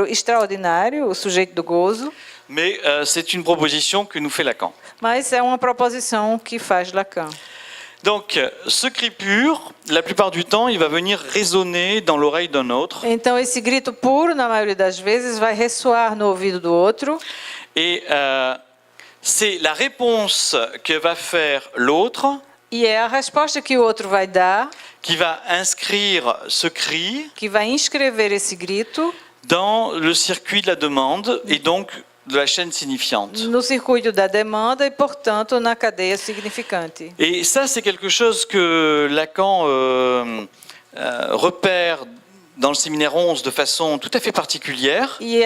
extraordinário, o sujeito do gozo. Mais c'est une proposition que nous fait Lacan. Mas é uma proposição que faz Lacan. Donc, ce cri pur, la plupart du temps, il va venir résonner dans l'oreille d'un autre. Então, esse grito puro, na maioria das vezes, vai ressoar no ouvido do outro. Et c'est la réponse que va faire l'autre E é a resposta que o outro vai dar, qui va inscrire ce cri que vai inscrever esse grito dans le circuit de la demande et donc de la chaîne signifiante. no circuito da demanda e, portanto, na cadeia significante. Et ça, c'est quelque chose que Lacan repère dans le séminaire 11 de façon tout à fait particulière. E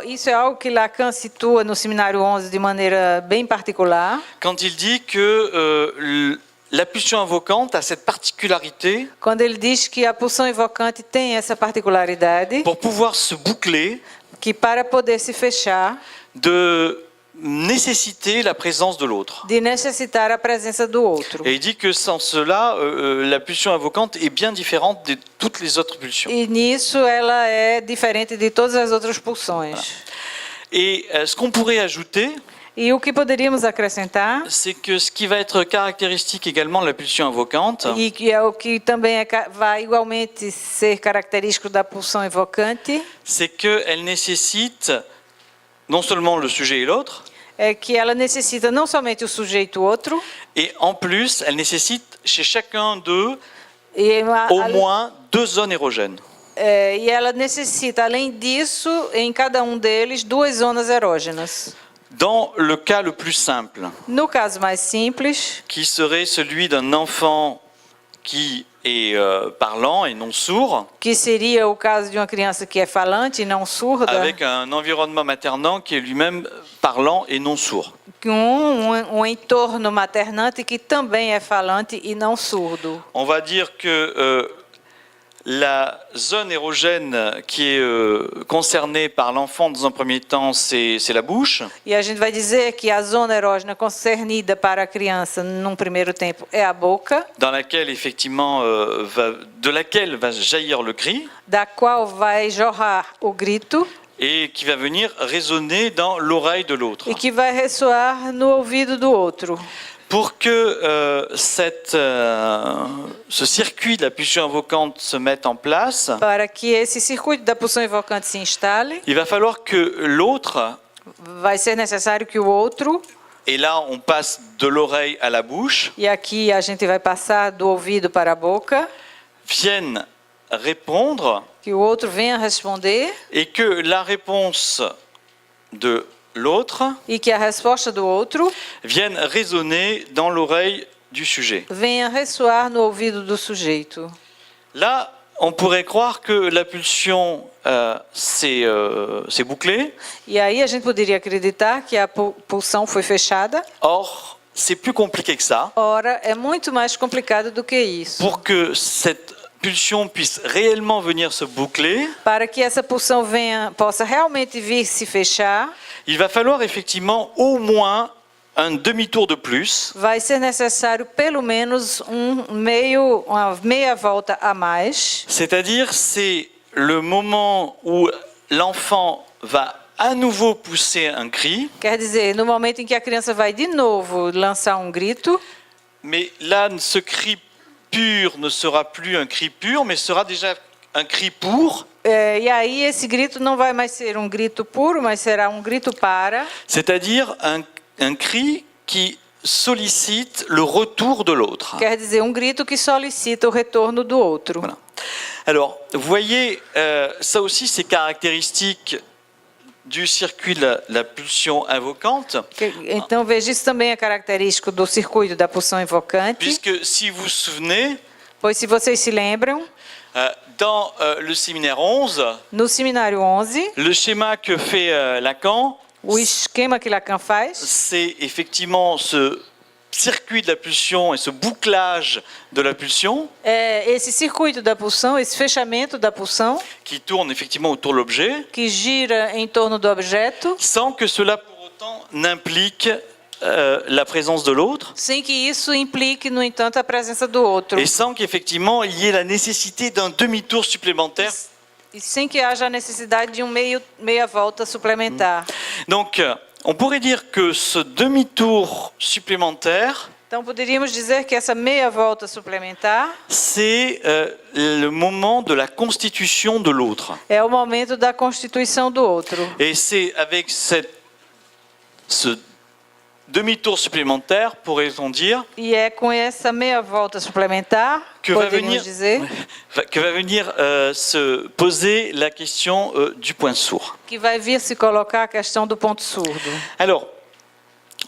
isso é algo que Lacan situa no Seminário 11 de maneira bem particular, Quand il dit que la pulsion invocante a cette particularité quando ele diz que a pulsão invocante tem essa particularidade, pour pouvoir se boucler que para poder se fechar, de nécessiter la présence de l'autre. de necessitar a presença do outro. Et il dit que sans cela, la pulsion invocante est bien différente de toutes les autres pulsions. E nisso ela é diferente de todas as outras pulsões. Et ce qu'on pourrait ajouter, E o que poderíamos acrescentar, c'est que ce qui va être caractéristique également de la pulsion invocante, e que é o que também vai igualmente ser característico da pulsão invocante, c'est qu'elle nécessite non seulement le sujet et l'autre, é que ela necessita não somente o sujeito outro, et en plus, elle nécessite chez chacun d'eux e, au moins 2 zones érogènes. e ela necessita, além disso, em cada um deles, 2 zonas erógenas. Dans le cas le plus simple, No caso mais simples, qui serait celui d'un enfant qui est parlant et non sourd, que seria o caso de uma criança que é falante e não surda, avec un environnement maternant qui est lui-même parlant et non sourd. com um entorno maternante que também é falante e não surdo. On va dire que la zone érogène qui est concernée par l'enfant dans un premier temps, c'est la bouche. E a gente vai dizer que a zona erógena concernida para a criança, num primeiro tempo, é a boca, Dans laquelle effectivement de laquelle va jaillir le cri da qual vai jorrar o grito et qui va venir résonner dans l'oreille de l'autre. e que vai ressoar no ouvido do outro. Pour que ce circuit de la pulsion invocante se mette en place, Para que esse circuito da pulsão invocante se instale, il va falloir que l'autre, vai ser necessário que o outro, et là on passe de l'oreille à la bouche, e aqui a gente vai passar do ouvido para a boca, vienne répondre que o outro venha responder et que la réponse de l'autre e que a resposta do outro vienne résonner dans l'oreille du sujet. venha ressoar no ouvido do sujeito. Là, on pourrait croire que la pulsion s'est bouclée. E aí a gente poderia acreditar que a pulsão foi fechada. Or, c'est plus compliqué que ça. Ora, é muito mais complicado do que isso. Pour que cette pulsion puisse réellement venir se boucler, Para que essa pulsão possa realmente vir se fechar, il va falloir effectivement au moins un demi-tour de plus, vai ser necessário pelo menos uma meia volta a mais. c'est-à-dire c'est le moment où l'enfant va à nouveau pousser un cri, Quer dizer, no momento em que a criança vai de novo lançar um grito, mais là ce cri pur ne sera plus un cri pur, mais sera déjà un cri pour, e aí esse grito não vai mais ser um grito puro, mas será um grito para, c'est-à-dire un cri qui sollicite le retour de l'autre. quer dizer, um grito que solicita o retorno do outro. Voilà. Alors, vous voyez, ça aussi c'est caractéristique du circuit de la pulsion invocante, Então, veja, isso também é característico do circuito da pulsão invocante, puisque si vous vous souvenez, pois se vocês se lembram, dans le séminaire 11, no Seminário 11, le schéma que fait Lacan, o esquema que Lacan faz c'est effectivement ce circuit de la pulsion et ce bouclage de la pulsion é esse circuito da pulsão, esse fechamento da pulsão, qui tourne effectivement autour de l'objet, que gira em torno do objeto, sans que cela pour autant n'implique la présence de l'autre, sem que isso implique, no entanto, a presença do outro. et sans qu'effectivement il y ait la nécessité d'un demi-tour supplémentaire. E sem que haja a necessidade de meia volta suplementar. Donc, on pourrait dire que ce demi-tour supplémentaire, Então, poderíamos dizer que essa meia volta suplementar c'est le moment de la constitution de l'autre. é o momento da constituição do outro. Et c'est avec ce demi-tour supplémentaire, pourrait-on dire, E é com essa meia volta suplementar, que va poderíamos venir, dizer, que va venir se poser la question du point sourd. que vai vir se colocar a questão do ponto surdo. Alors,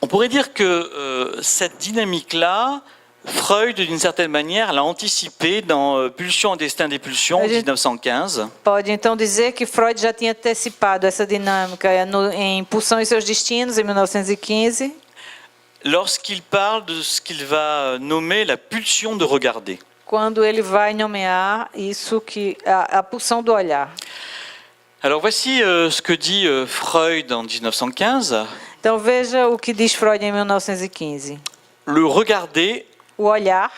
on pourrait dire que cette dynamique-là, Freud, d'une certaine manière, l'a anticipée dans Pulsion, Destin des Pulsions, en 1915. Pode então dizer que Freud já tinha antecipado essa dinâmica em Pulsão e seus Destinos, em 1915, Lorsqu'il parle de ce qu'il va nommer la pulsion de regarder. quando ele vai nomear isso que a pulsão do olhar. Alors voici ce que dit Freud en 1915. Então veja o que diz Freud em 1915. Le regarder O olhar,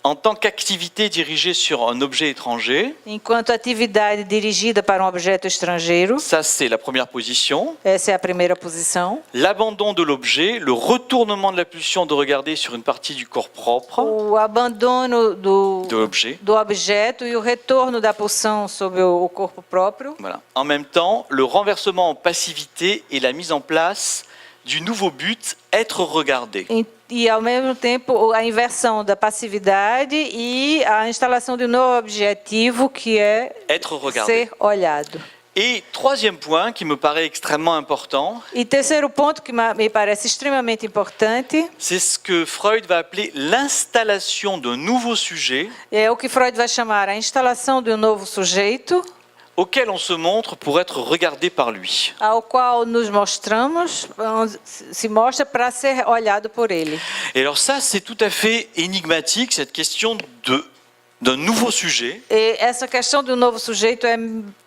en tant qu'activité dirigée sur un objet étranger, enquanto atividade dirigida para um objeto estrangeiro, ça c'est la première position. essa é a primeira posição. L'abandon de l'objet, le retournement de la pulsion de regarder sur une partie du corps propre O abandono de l'objet. do objeto e o retorno da pulsão sobre o corpo próprio. Voilà. En même temps, le renversement en passivité et la mise en place du nouveau but, être regardé. E, ao mesmo tempo, a inversão da passividade e a instalação de um novo objetivo, que é Être regardé. ser olhado. Et troisième point qui me paraît extrêmement important, E terceiro ponto, que me parece extremamente importante, c'est ce que Freud va appeler l'installation d'un nouveau sujet é o que Freud vai chamar a instalação de um novo sujeito, auquel on se montre pour être regardé par lui. ao qual nos mostramos, se mostra para ser olhado por ele. Et alors ça, c'est tout à fait énigmatique, cette question d'un nouveau sujet. E essa questão do novo sujeito é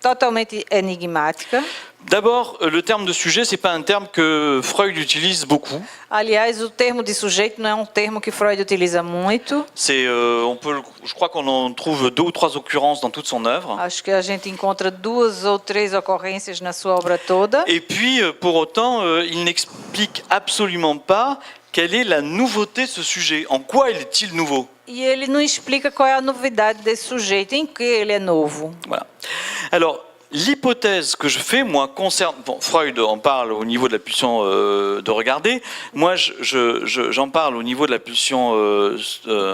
totalmente enigmática. D'abord, le terme de sujet, c'est pas un terme que Freud utilise beaucoup. Aliás, o termo de sujeito não é um termo que Freud utiliza muito. C'est, je crois qu'on en trouve 2 ou 3 occurrences dans toute son œuvre. Acho que a gente encontra 2 ou 3 ocorrências na sua obra toda. Et puis, pour autant, il n'explique absolument pas quelle est la nouveauté de ce sujet. En quoi est-il nouveau? E ele não explica qual é a novidade desse sujeito, em que ele é novo. Voilà. Alors, l'hypothèse que je fais, moi, concerne... Bon, Freud en parle au niveau de la pulsion de regarder. Moi, j'en parle au niveau de la pulsion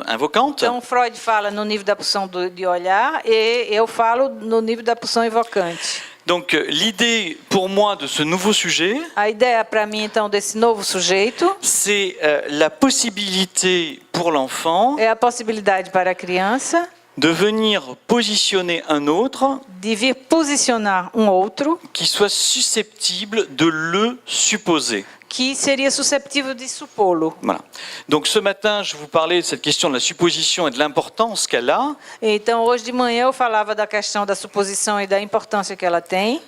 invocante. Então, Freud fala no nível da pulsão de olhar e eu falo no nível da pulsão invocante. Donc, l'idée, pour moi, de ce nouveau sujet, A ideia, para mim, então, desse novo sujeito c'est la possibilité pour l'enfant é a possibilidade para a criança de venir positionner un autre de vir posicionar um outro qui soit susceptible de le supposer. que seria susceptível de supô-lo. Voilà. Donc ce matin, je vous parlais de cette question de la supposition et de l'importance qu'elle a. Então, hoje de manhã eu falava da questão da suposição e da importância que ela tem.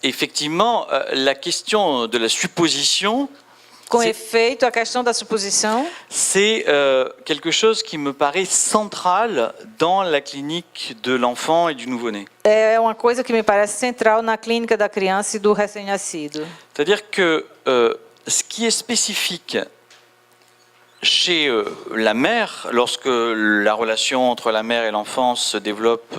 Effectivement, la question de la supposition, Com efeito, a questão da suposição c'est quelque chose qui me paraît central dans la clinique de l'enfant et du nouveau-né. é uma coisa que me parece central na clínica da criança e do recém-nascido. C'est-à-dire que ce qui est spécifique chez la mère, lorsque la relation entre la mère et l'enfant se développe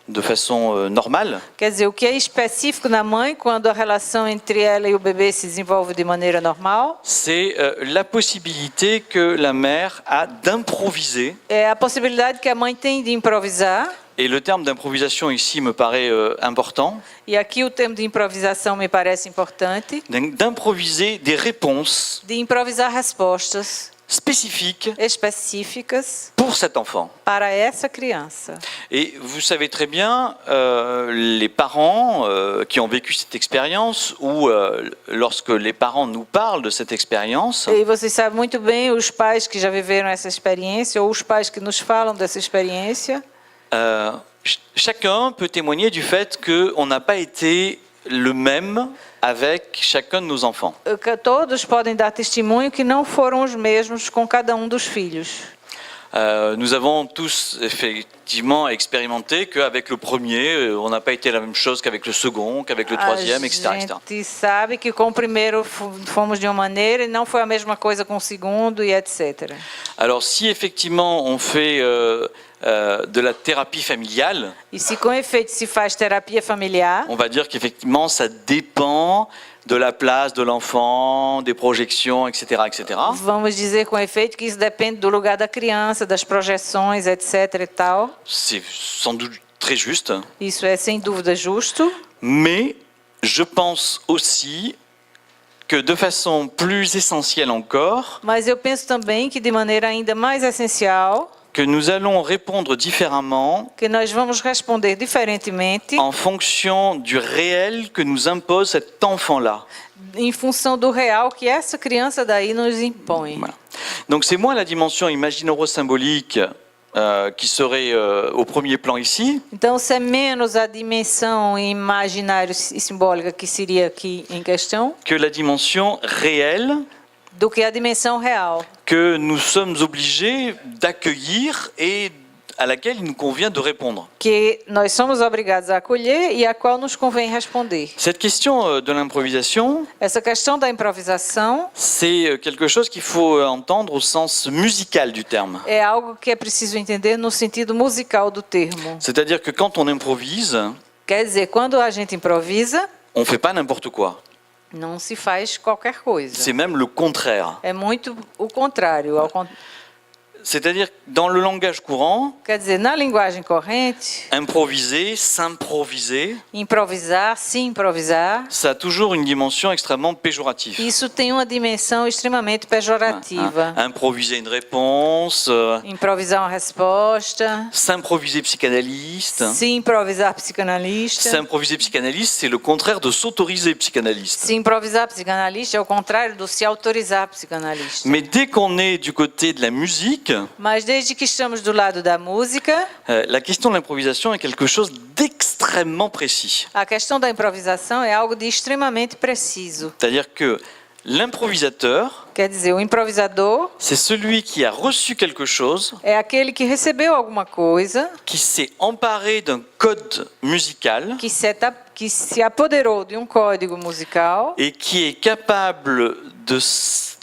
de façon normale, Quer dizer, o que é específico na mãe quando a relação entre ela e o bebê se desenvolve de maneira normal c'est la possibilité que la mère a d'improviser. é a possibilidade que a mãe tem de improvisar. Et le terme d'improvisation ici me paraît important, E aqui o termo de improvisação me parece importante. d'improviser des réponses De improvisar respostas spécifiques específicas pour cet enfant. para essa criança. Et vous savez très bien, les parents qui ont vécu cette expérience, ou lorsque les parents nous parlent de cette expérience, E vocês sabem muito bem, os pais que já viveram essa experiência, ou os pais que nos falam dessa experiência, chacun peut témoigner du fait qu'on n'a pas été le même avec chacun de nos enfants. que todos podem dar testemunho que não foram os mesmos com cada um dos filhos. Nous avons tous effectivement expérimenté qu'avec le premier, on n'a pas été la même chose qu'avec le second, qu'avec le troisième, etc., A etc. gente sabe que com o primeiro fomos de uma maneira e não foi a mesma coisa com o segundo e etc. Alors si effectivement on fait de la thérapie familiale, E se com efeito se faz terapia familiar, on va dire qu'effectivement, ça dépend de la place de l'enfant, des projections, etc., etc. vamos dizer com efeito que isso depende do lugar da criança, das projeções, etc. e tal. C'est sans doute très juste, Isso é sem dúvida justo, mais je pense aussi que de façon plus essentielle encore, mas eu penso também que de maneira ainda mais essencial, que nous allons répondre différemment que nós vamos responder diferentemente en fonction du réel que nous impose cet enfant-là. em função do real que essa criança daí nos impõe. Voilà. Donc c'est moins la dimension imagino-symbolique qui serait au premier plan ici, Então, se é menos a dimensão imaginária e simbólica que seria aqui em questão, que la dimension réelle do que a dimensão real, que nous sommes obligés d'accueillir et à laquelle il nous convient de répondre. que nós somos obrigados a acolher e a qual nos convém responder. Cette question de l'improvisation, Essa questão da improvisação c'est quelque chose qu'il faut entendre au sens musical du terme. é algo que é preciso entender no sentido musical do termo. C'est-à-dire que quand on improvise, Quer dizer, quando a gente improvisa, on ne fait pas n'importe quoi. não se faz qualquer coisa. C'est même le contraire. É muito o contrário. C'est-à-dire que dans le langage courant, Quer dizer, na linguagem corrente, improviser, s'improviser, improvisar, se improvisar, ça a toujours une dimension extrêmement péjorative. isso tem uma dimensão extremamente pejorativa. Improviser une réponse, Improvisar uma resposta, s'improviser psychanalyste. se improvisar psicanalista. S'improviser psychanalyste, c'est le contraire de s'autoriser psychanalyste. Se improvisar psicanalista é o contrário do se autorizar psicanalista. Mais dès qu'on est du côté de la musique, Mas desde que estamos do lado da música, la question de l'improvisation est quelque chose d'extrêmement précis. a questão da improvisação é algo de extremamente preciso. C'est-à-dire que l'improvisateur, Quer dizer, o improvisador c'est celui qui a reçu quelque chose, é aquele que recebeu alguma coisa, qui s'est emparé d'un code musical que se apoderou de um código musical et qui est capable de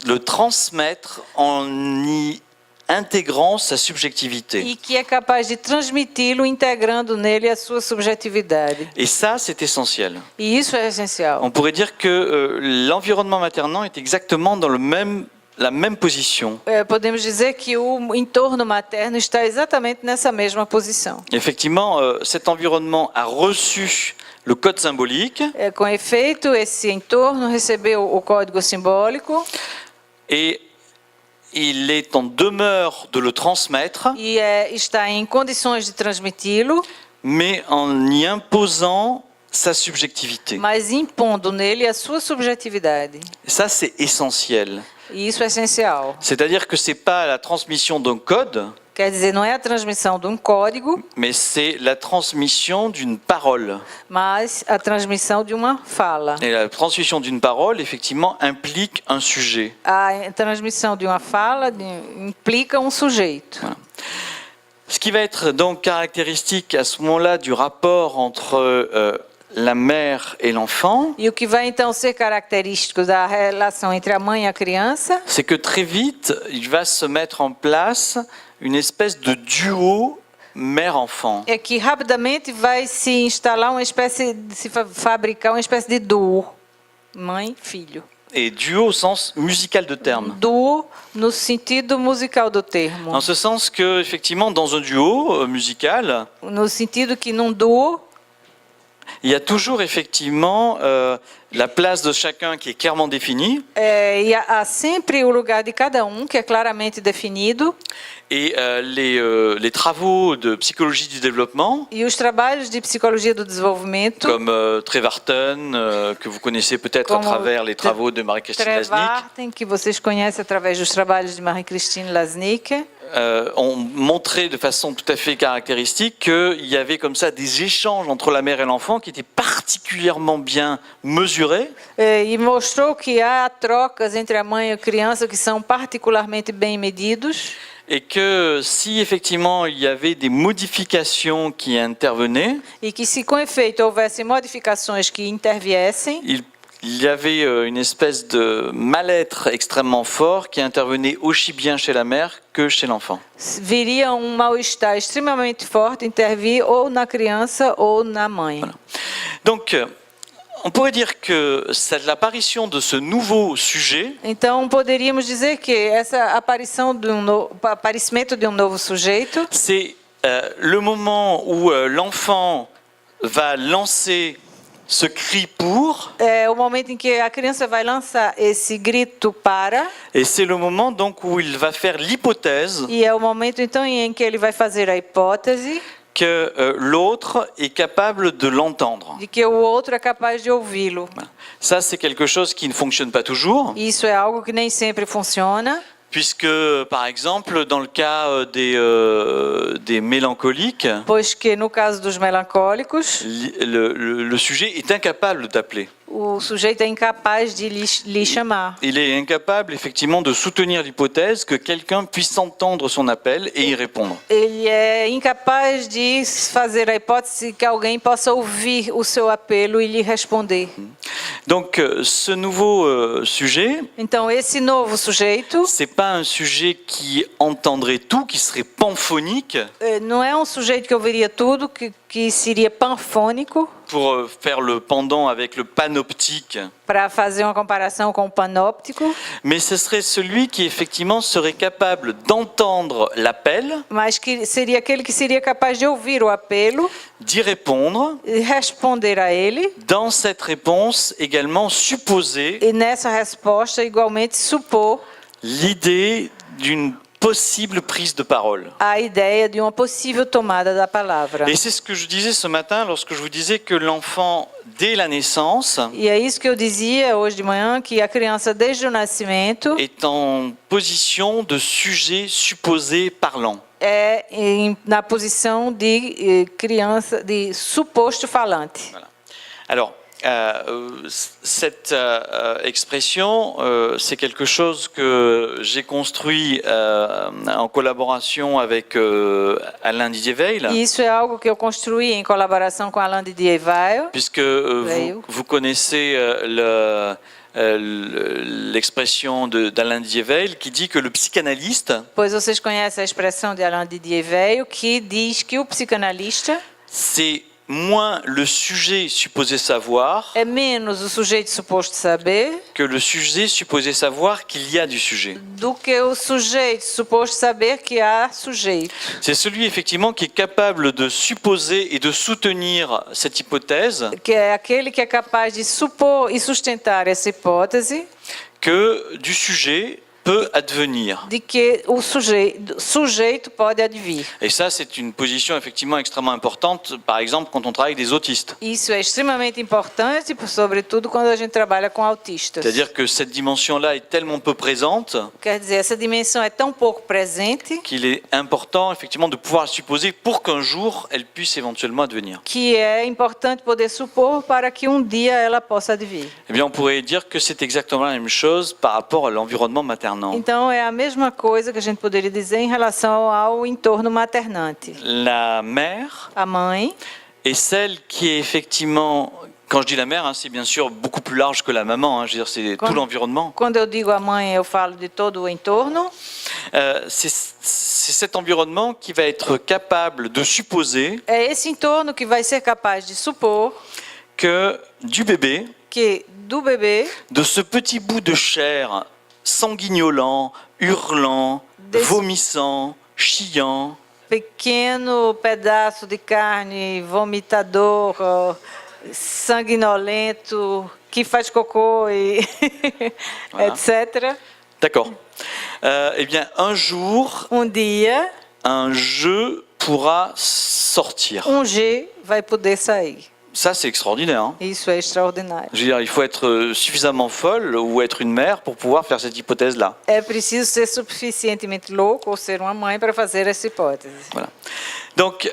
le transmettre en y intégrant sa subjectivité. e que é capaz de transmiti-lo integrando nele a sua subjetividade. Et ça, c'est essentiel. E isso é essencial. On pourrait dire que l'environnement maternant est exactement dans la même position. Podemos dizer que o entorno materno está exatamente nessa mesma posição. Effectivement, cet environnement a reçu le code symbolique Com efeito, esse entorno recebeu o código simbólico et il est en demeure de le transmettre, e está em condições de transmiti-lo, mais en y imposant sa subjectivité. mas impondo nele a sua subjetividade. Et ça, c'est essentiel. E isso é essencial. C'est-à-dire que c'est pas la transmission d'un code, Quer dizer, não é a transmissão de um código, mais c'est la transmission d'une parole. mas a transmissão de uma fala. Et la transmission d'une parole, effectivement, implique un sujet. A transmissão de uma fala implica um sujeito. Voilà. Ce qui va être donc caractéristique à ce moment-là du rapport entre la mère et l'enfant, E o que vai então ser característico da relação entre a mãe e a criança c'est que très vite, il va se mettre en place une espèce de duo mère-enfant. é que rapidamente vai se instalar uma espécie, se fabricar uma espécie de duo, mãe-filho. Et duo au sens musical de terme. Duo no sentido musical do termo. En ce sens que, effectivement, dans un duo musical, No sentido que num duo il y a toujours effectivement la place de chacun qui est clairement définie e há sempre o lugar de cada que é claramente definido et les travaux de psychologie du développement, e os trabalhos de psicologia do desenvolvimento, comme Trevarten, que vous connaissez peut-être à Como travers les travaux de Marie-Christine Lasnik, Trevarten, que vocês conhecem através dos trabalhos de Marie-Christine Lasnik, ont montré de façon tout à fait caractéristique qu'il y avait comme ça des échanges entre la mère et l'enfant qui étaient particulièrement bien mesurés. E mostrou que há trocas entre a mãe e a criança que são particularmente bem medidos. Et que si effectivement il y avait des modifications qui intervenaient, E que se com efeito houvesse modificações que interviessem, il y avait une espèce de mal-être extrêmement fort qui intervenait aussi bien chez la mère que chez l'enfant. Viria mal-estar extremamente forte intervir ou na criança ou na mãe. Donc, on pourrait dire que c'est l'apparition de ce nouveau sujet Então, poderíamos dizer que essa aparição aparecimento de novo sujeito c'est le moment où l'enfant va lancer ce cri pour, é o momento em que a criança vai lançar esse grito para, et c'est le moment donc où il va faire l'hypothèse e é o momento então em que ele vai fazer a hipótese que l'autre est capable de l'entendre. de que o outro é capaz de ouvi-lo. Ça, c'est quelque chose qui ne fonctionne pas toujours, Isso é algo que nem sempre funciona, puisque, par exemple, dans le cas des mélancoliques, pois que no caso dos melancólicos, le sujet est incapable d'appeler. o sujeito é incapaz de lhe chamar. Il est incapable, effectivement, de soutenir l'hypothèse que quelqu'un puisse entendre son appel et y répondre. Ele é incapaz de fazer a hipótese que alguém possa ouvir o seu apelo e lhe responder. Donc, ce nouveau sujet, Então, esse novo sujeito c'est pas un sujet qui entendrait tout, qui serait panphonique, não é um sujeito que ouviria tudo, que seria panfônico, pour faire le pendant avec le panoptique, para fazer uma comparação com o panóptico, mais ce serait celui qui, effectivement, serait capable d'entendre l'appel, mas que seria aquele que seria capaz de ouvir o apelo d'y répondre, e responder a ele, dans cette réponse également supposer e nessa resposta igualmente supor l'idée d'une possible prise de parole. a ideia de uma possível tomada da palavra. Et c'est ce que je disais ce matin lorsque je vous disais que l'enfant, dès la naissance, E é isso que eu dizia hoje de manhã, que a criança desde o nascimento est en position de sujet supposé parlant. é na posição de criança, de suposto falante. Alors, cette expression, c'est quelque chose que j'ai construit en collaboration avec Alain Didier Veil, E isso é algo que eu construí em colaboração com Alain Didier Veil, puisque vous connaissez l'expression d'Alain Didier Veil qui dit que le psychanalyste, pois vocês conhecem a expressão de Alain Didier Veil, que diz que o psicanalista c'est moins le sujet supposé savoir é menos o sujeito suposto saber que le sujet supposé savoir qu'il y a du sujet. do que o sujeito suposto saber que há sujeito. C'est celui effectivement qui est capable de supposer et de soutenir cette hypothèse Que é aquele que é capaz de supor e sustentar essa hipótese que du sujet peut advenir. de que o sujeito pode advir. Et ça, c'est une position effectivement extrêmement importante, par exemple, quand on travaille avec des autistes. Isso é extremamente importante, sobretudo quando a gente trabalha com autistas. C'est-à-dire que cette dimension-là est tellement peu présente Quer dizer, essa dimensão é tão pouco presente qu'il est important effectivement de pouvoir supposer pour qu'un jour elle puisse éventuellement advenir. que é importante poder supor para que dia ela possa advir. Eh bien, on pourrait dire que c'est exactement la même chose par rapport à l'environnement maternel. Então é a mesma coisa que a gente poderia dizer em relação ao entorno maternante. La mère A mãe est celle qui est effectivement, quand je dis la mère, c'est bien sûr beaucoup plus large que la maman, je veux dire c'est tout l'environnement. Quando eu digo a mãe, eu falo de todo o entorno. C'est cet environnement qui va être capable de supposer É esse entorno que vai ser capaz de supor que du bébé, que do bebê, de ce petit bout de chair sanguignolant, hurlant, vomissant, chiant, pequeno pedaço de carne vomitador, sanguinolento, que faz cocô e Voilà. etc. D'accord. Eh bien, un jour, Dia, un jeu pourra sortir. G vai poder sair. Ça, c'est extraordinaire. Hein. Isso é extraordinário. Je veux dire, il faut être suffisamment folle ou être une mère pour pouvoir faire cette hypothèse-là. É preciso ser suficientemente louco ou ser uma mãe para fazer essa hipótese. Voilà. Donc,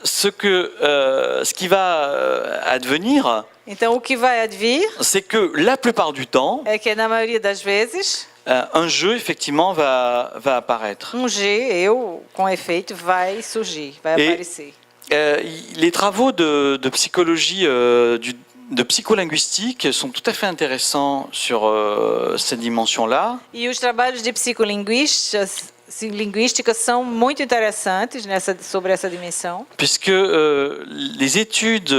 ce qui va advenir, Então, o que vai advir c'est que la plupart du temps, é que, na maioria das vezes, un jeu, effectivement, va apparaître. G, com efeito, vai surgir, vai aparecer. Les travaux de psychologie de psycholinguistique sont tout à fait intéressants sur cette dimension-là. E os trabalhos de linguística são muito interessantes sobre essa dimensão, Puisque les études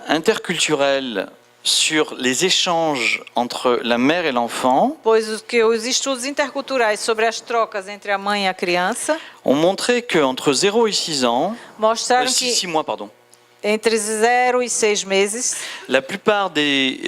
interculturelles sur les échanges entre la mère et l'enfant pois os estudos interculturais sobre as trocas entre a mãe e a criança ont montré qu'entre 0 et 6 ans, mostraram 6 que mois, pardon, entre 0 e 6 meses, la plupart des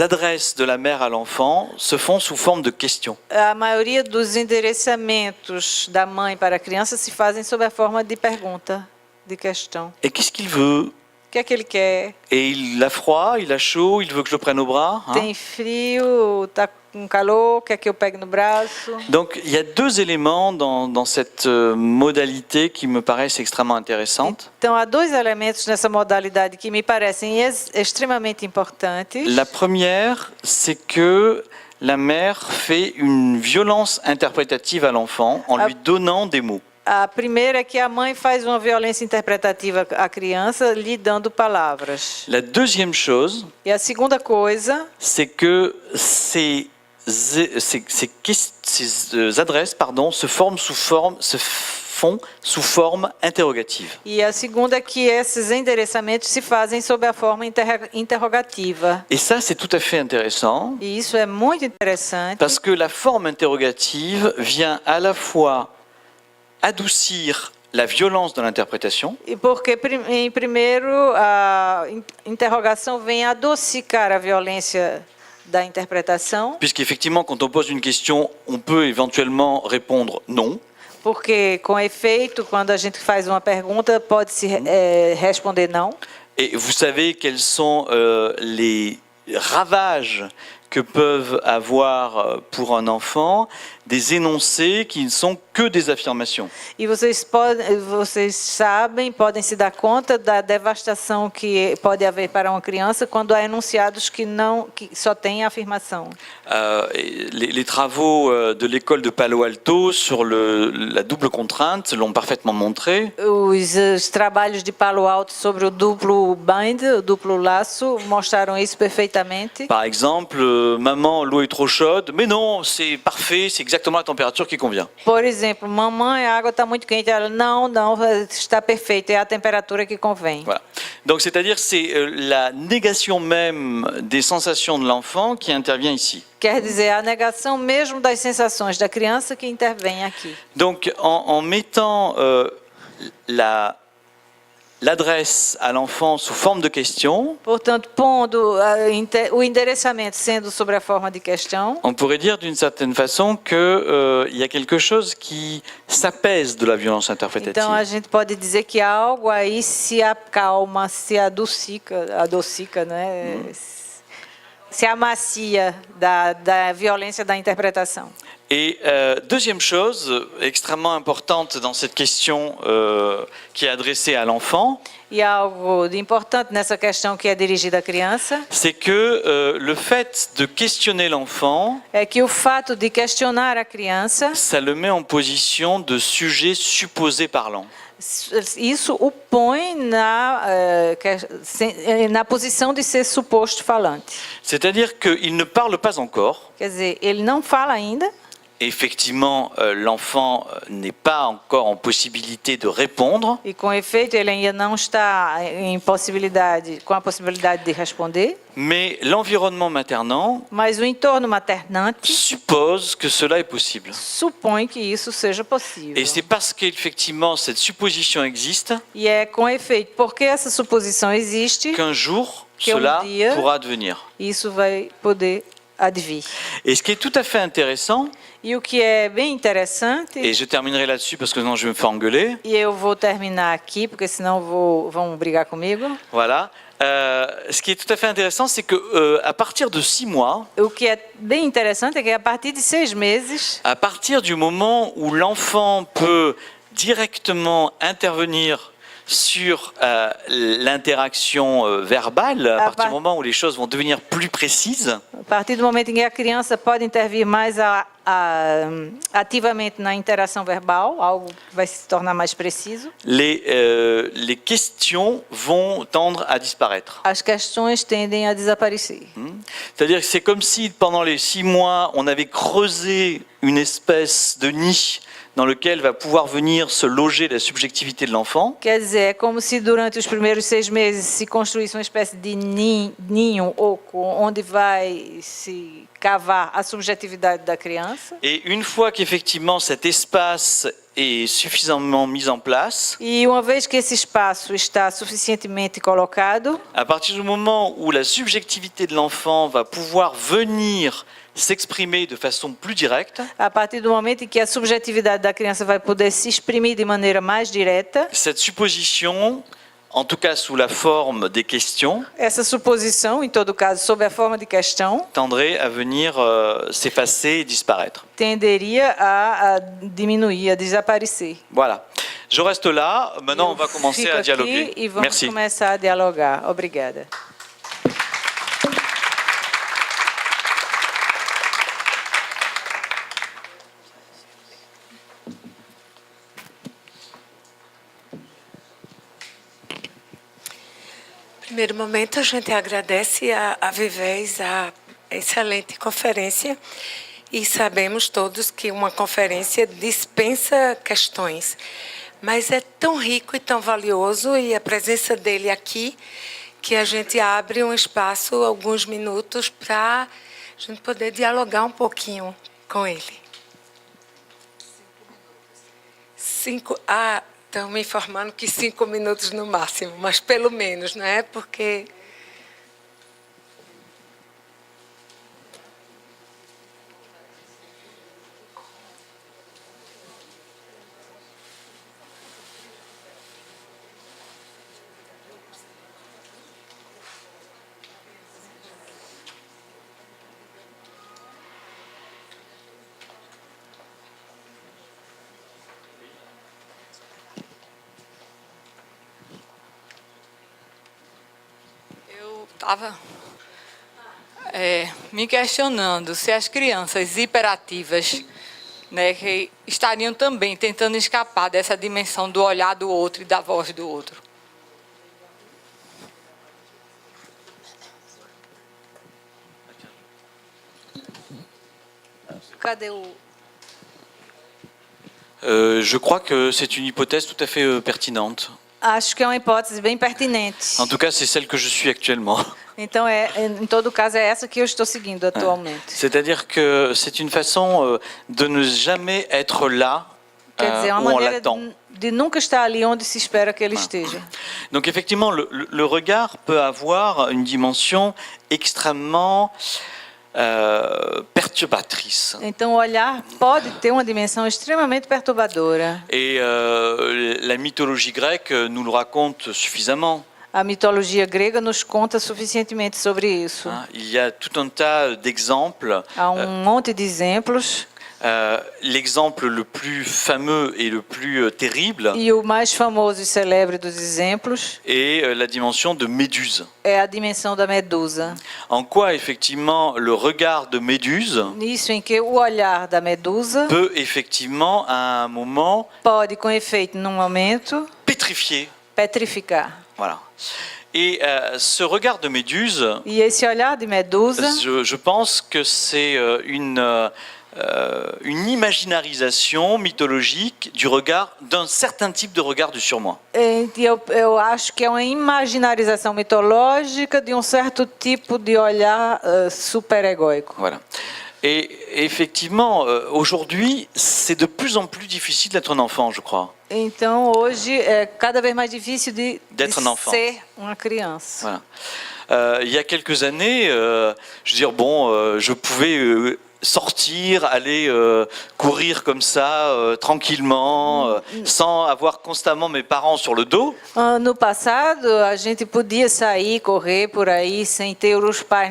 adresses de la mère à l'enfant se font sous forme de questions. a maioria dos endereçamentos da mãe para a criança se fazem sob a forma de pergunta, de questão. Et qu'est-ce qu'il veut? O que é que ele quer? Et il a froid, il a chaud, il veut que je le prenne au bras, hein. Tem frio, tá com calor, quer que eu pegue no braço? Donc il y a deux éléments dans cette modalité qui me paraissent extrêmement intéressantes. Então, há dois elementos nessa modalidade que me parecem extremamente importantes. La première, c'est que la mère fait une violence interprétative à l'enfant en lui donnant des mots. A primeira é que a mãe faz uma violência interpretativa à criança, lhe dando palavras. La deuxième chose, E a segunda coisa c'est que ces adresses se font sous forme interrogative. é que esses endereçamentos se fazem sob a forma interrogativa. Et ça, c'est tout à fait intéressant, E isso é muito interessante, parce que la forme interrogative vient à la fois adoucir la violence de l'interprétation, e porque, em primeiro, a interrogação vem adocicar a violência da interpretação, puisqu'effectivement, quand on pose une question, on peut éventuellement répondre non. porque, com efeito, quando a gente faz uma pergunta, pode-se responder não. Et vous savez quels sont les ravages que peuvent avoir pour un enfant des énoncés qui ne sont que des affirmations. E vocês sabem, podem se dar conta da devastação que pode haver para uma criança quando há enunciados que só têm afirmação. Les travaux de l'école de Palo Alto sur la double contrainte l'ont parfaitement montré. Os trabalhos de Palo Alto sobre o duplo bind, o duplo laço, mostraram isso perfeitamente. Par exemple, maman, l'eau est trop chaude, mais non, c'est parfait, c'est exactement la température qui convient. Por exemplo, mamãe, a água está muito quente. Ela, não, está perfeito, é a temperatura que convém. Voilà. Donc, c'est-à-dire, c'est la négation même des sensations de l'enfant qui intervient ici. Quer dizer, a negação mesmo das sensações da criança que intervém aqui. Donc, en mettant l'adresse à l'enfant sous forme de question, Portanto, pondo o endereçamento sendo sobre a forma de questão, on pourrait dire d'une certaine façon qu'il y a quelque chose qui s'apaise de la violence interprétative. então a gente pode dizer que algo aí se acalma, se adocica, né? Se amacia da violência da interpretação. Et deuxième chose extrêmement importante dans cette question qui est adressée à l'enfant, E algo de importante nessa questão que é dirigida à criança c'est que le fait de questionner l'enfant, é que o fato de questionar a criança, ça le met en position de sujet supposé parlant. isso o põe na posição de ser suposto falante. C'est-à-dire qu'il ne parle pas encore. Quer dizer, ele não fala ainda. Effectivement, l'enfant n'est pas encore en possibilité de répondre, E com efeito ele ainda não está com a possibilidade de responder, mais l'environnement maternant mas o entorno maternante suppose que cela est possible. supõe que isso seja possível. Et c'est parce qu'effectivement cette supposition existe E é com efeito, porque essa suposição existe, qu'un jour Que cela dia- pourra advenir. isso vai poder advir. Et ce qui est tout à fait intéressant, E o que é bem interessante, et je terminerai là-dessus parce que sinon je vais me faire engueuler, e eu vou terminar aqui, porque senão vão brigar comigo. voilà. Ce qui est tout à fait intéressant, c'est que à partir de 6 mois, O que é bem interessante é que a partir de 6 meses, à partir du moment où l'enfant peut directement intervenir sur l'interaction verbale, à partir du moment où les choses vont devenir plus précises. A partir do momento em que a criança pode intervir mais ativamente na interação verbal, algo vai se tornar mais preciso. Les questions vont tendre à disparaître. As questões tendem a desaparecer. C'est-à-dire que c'est comme si pendant les 6 mois, on avait creusé une espèce de nid dans lequel va pouvoir venir se loger la subjectivité de l'enfant. Quer dizer, é como se durante os primeiros 6 meses se construísse uma espécie de ninho oco, onde vai se cavar a subjetividade da criança. Et une fois qu'effectivement cet espace est suffisamment mis en place, E uma vez que esse espaço está suficientemente colocado, à partir du moment où la subjectivité de l'enfant va pouvoir venir s'exprimer de façon plus directe, a partir do momento em que a subjetividade da criança vai poder se exprimir de maneira mais direta, cette supposition, en tout cas sous la forme des questions, essa suposição, em todo caso, sob a forma de questão, tendrait à venir s'effacer et disparaître. tenderia a diminuir, a desaparecer. Voilà. Je reste là. Maintenant, on va Eu commencer fico à aqui dialoguer. e vamos Merci. começar a dialogar. Obrigada. Primeiro momento, a gente agradece a Vivez a excelente conferência e sabemos todos que uma conferência dispensa questões, mas é tão rico e tão valioso e a presença dele aqui que a gente abre um espaço, alguns minutos, para a gente poder dialogar um pouquinho com ele. 5 estão me informando que 5 minutos no máximo, mas pelo menos, não é? Porque estava me questionando se as crianças hiperativas, né, que estariam também tentando escapar dessa dimensão do olhar do outro e da voz do outro. Cadê o... Je crois que c'est une hypothèse tout à fait pertinente. Acho que é uma hipótese bem pertinente. En tout cas, c'est celle que je suis actuellement. Então, em todo caso, é essa que eu estou seguindo atualmente. C'est-à-dire que c'est une façon de ne jamais être là Quer dizer, é où uma on maneira l'attend. de nunca estar ali onde se espera que ele esteja. Donc effectivement, le regard peut avoir une dimension extrêmement perturbatrice. Então, o olhar pode ter uma dimensão extremamente perturbadora. Et la mythologie grecque nous le raconte suffisamment. A mitologia grega nos conta suficientemente sobre isso. Il y a tout un tas d'exemples. Há monte de exemplos. L'exemple le plus fameux et le plus terrible E o mais famoso e célebre dos exemplos est la dimension de Méduse. é a dimensão da Medusa. En quoi, effectivement, le regard de Méduse Nisso em que o olhar da Medusa peut, effectivement, à un moment, pode, com efeito, num momento, pétrifier. petrificar. Voilà. Et ce regard de Méduse, E esse olhar de Medusa, je pense que c'est une imaginarisation mythologique du regard, d'un certain type de regard du surmoi. eu acho que é uma imaginarização mitológica de um certo tipo de olhar superegóico. Voilà. Et effectivement, aujourd'hui, c'est de plus en plus difficile d'être un enfant, je crois. Então, hoje, é cada vez mais difícil de D'être un enfant. ser uma criança. Voilà. Il y a quelques années, je veux dire, bon, je pouvais sortir, aller courir comme ça, tranquillement, sans avoir constamment mes parents sur le dos. No passado, a gente podia sair, correr por aí, sem ter os pais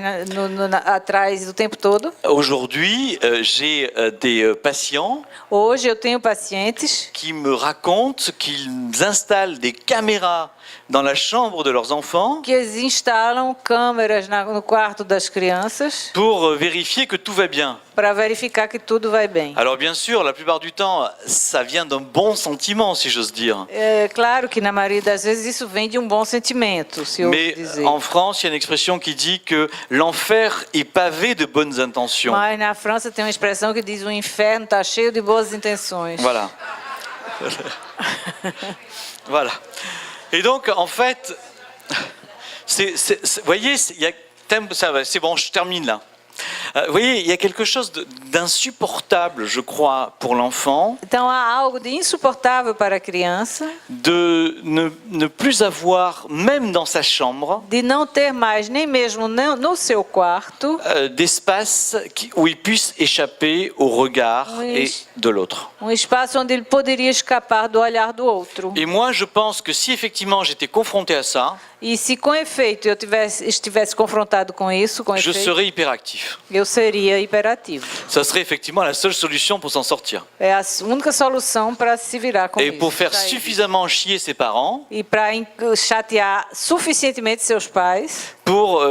atrás o tempo todo. Aujourd'hui, j'ai des patients Hoje eu tenho pacientes qui me racontent qu'ils installent des caméras dans la chambre de leurs enfants que eles instalam câmeras no quarto das crianças pour vérifier que tout va bien. para verificar que tudo vai bem. Alors bien sûr, la plupart du temps, ça vient d'un bon sentiment, si j'ose dire. É claro que na maioria das vezes isso vem de bom sentimento, se eu Mais dizer. en France, il y a une expression qui dit que l'enfer est pavé de bonnes intentions. Mas na França tem uma expressão que diz o inferno está cheio de boas intenções. Voilà. Voilà. Et donc, en fait, vous voyez, il y a, c'est bon, je termine là. Vous voyez, il y a quelque chose d'insupportable, je crois, pour l'enfant, Então há algo de insuportável para a criança, de ne plus avoir, même dans sa chambre, de não ter mais nem mesmo no seu quarto d'espace où il puisse échapper au regard Oui. de l'autre. espaço onde ele poderia escapar do olhar do outro. Et moi, je pense que si effectivement j'étais confronté à ça, E se com efeito eu estivesse confrontado com isso, com je efeito, serais hyperactif. eu seria hiperativo. Ça serait effectivement la seule solution pour s'en sortir. É a única solução para se virar com Et isso. pour faire Pra ele. suffisamment chier ses parents, E para chatear suficientemente seus pais, pour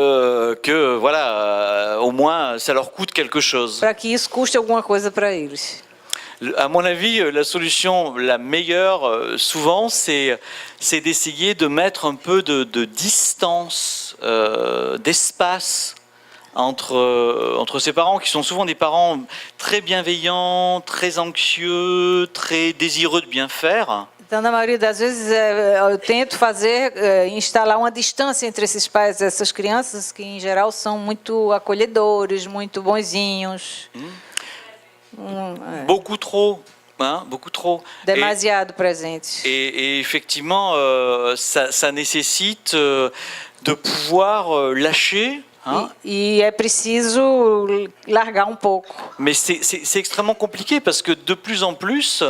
que, voilà, au moins ça leur coûte quelque chose. para que isso custe alguma coisa para eles. À mon avis, la solution la meilleure, souvent, c'est d'essayer de mettre un peu de distance, d'espace entre ses parents, qui sont souvent des parents très bienveillants, très anxieux, très désireux de bien faire. Então, na maioria das vezes, eu tento instalar uma distância entre esses pais e essas crianças, que em geral são muito acolhedores, muito bonzinhos. Beaucoup trop. Hein, beaucoup trop. Demasiado presentes. Et effectivement, ça nécessite de pouvoir lâcher. Hein. E é preciso largar pouco. Mais c'est extrêmement compliqué parce que de plus en plus,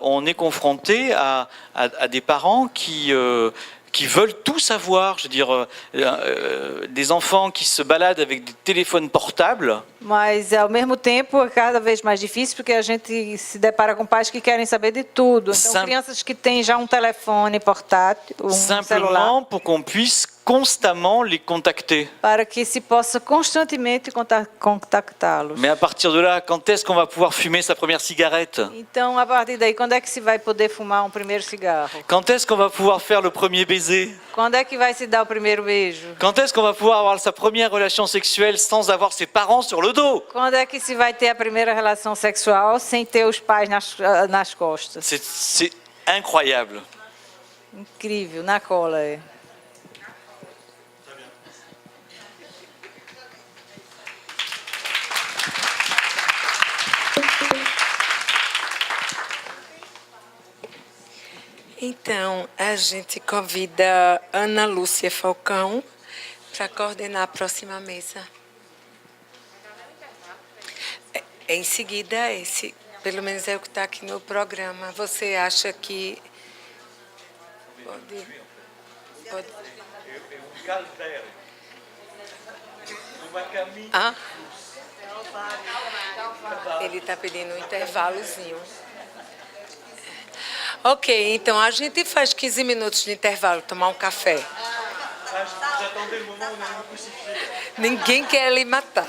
on est confronté à des parents qui veulent tout savoir. Je veux dire, des enfants qui se baladent avec des téléphones portables. Mas, ao mesmo tempo, é cada vez mais difícil porque a gente se depara com pais que querem saber de tudo. Então, crianças que têm já um telefone portátil, celular. Simplement pour qu'on puisse constamment les contacter. Para que se possa constantemente contactá-los. Mais à partir de là, quand est-ce qu'on va pouvoir fumer sa première cigarette? Então, a partir daí, quando é que se vai poder fumar primeiro cigarro? Quand est-ce qu'on va pouvoir faire le premier baiser? Quando é que vai se dar o primeiro beijo? Quand est-ce qu'on va pouvoir avoir sa première relation sexuelle sans avoir ses parents sur le dos? Quando é que se vai ter a primeira relação sexual sem ter os pais nas costas? C'est incroyable. Incrível, na cola é. Então, a gente convida Ana Lúcia Falcão para coordenar a próxima mesa. Em seguida, pelo menos é o que está aqui no programa. Você acha que pode... Ah? Ele está pedindo um intervalozinho. Ok, então a gente faz 15 minutos de intervalo, tomar um café. Ninguém quer lhe matar.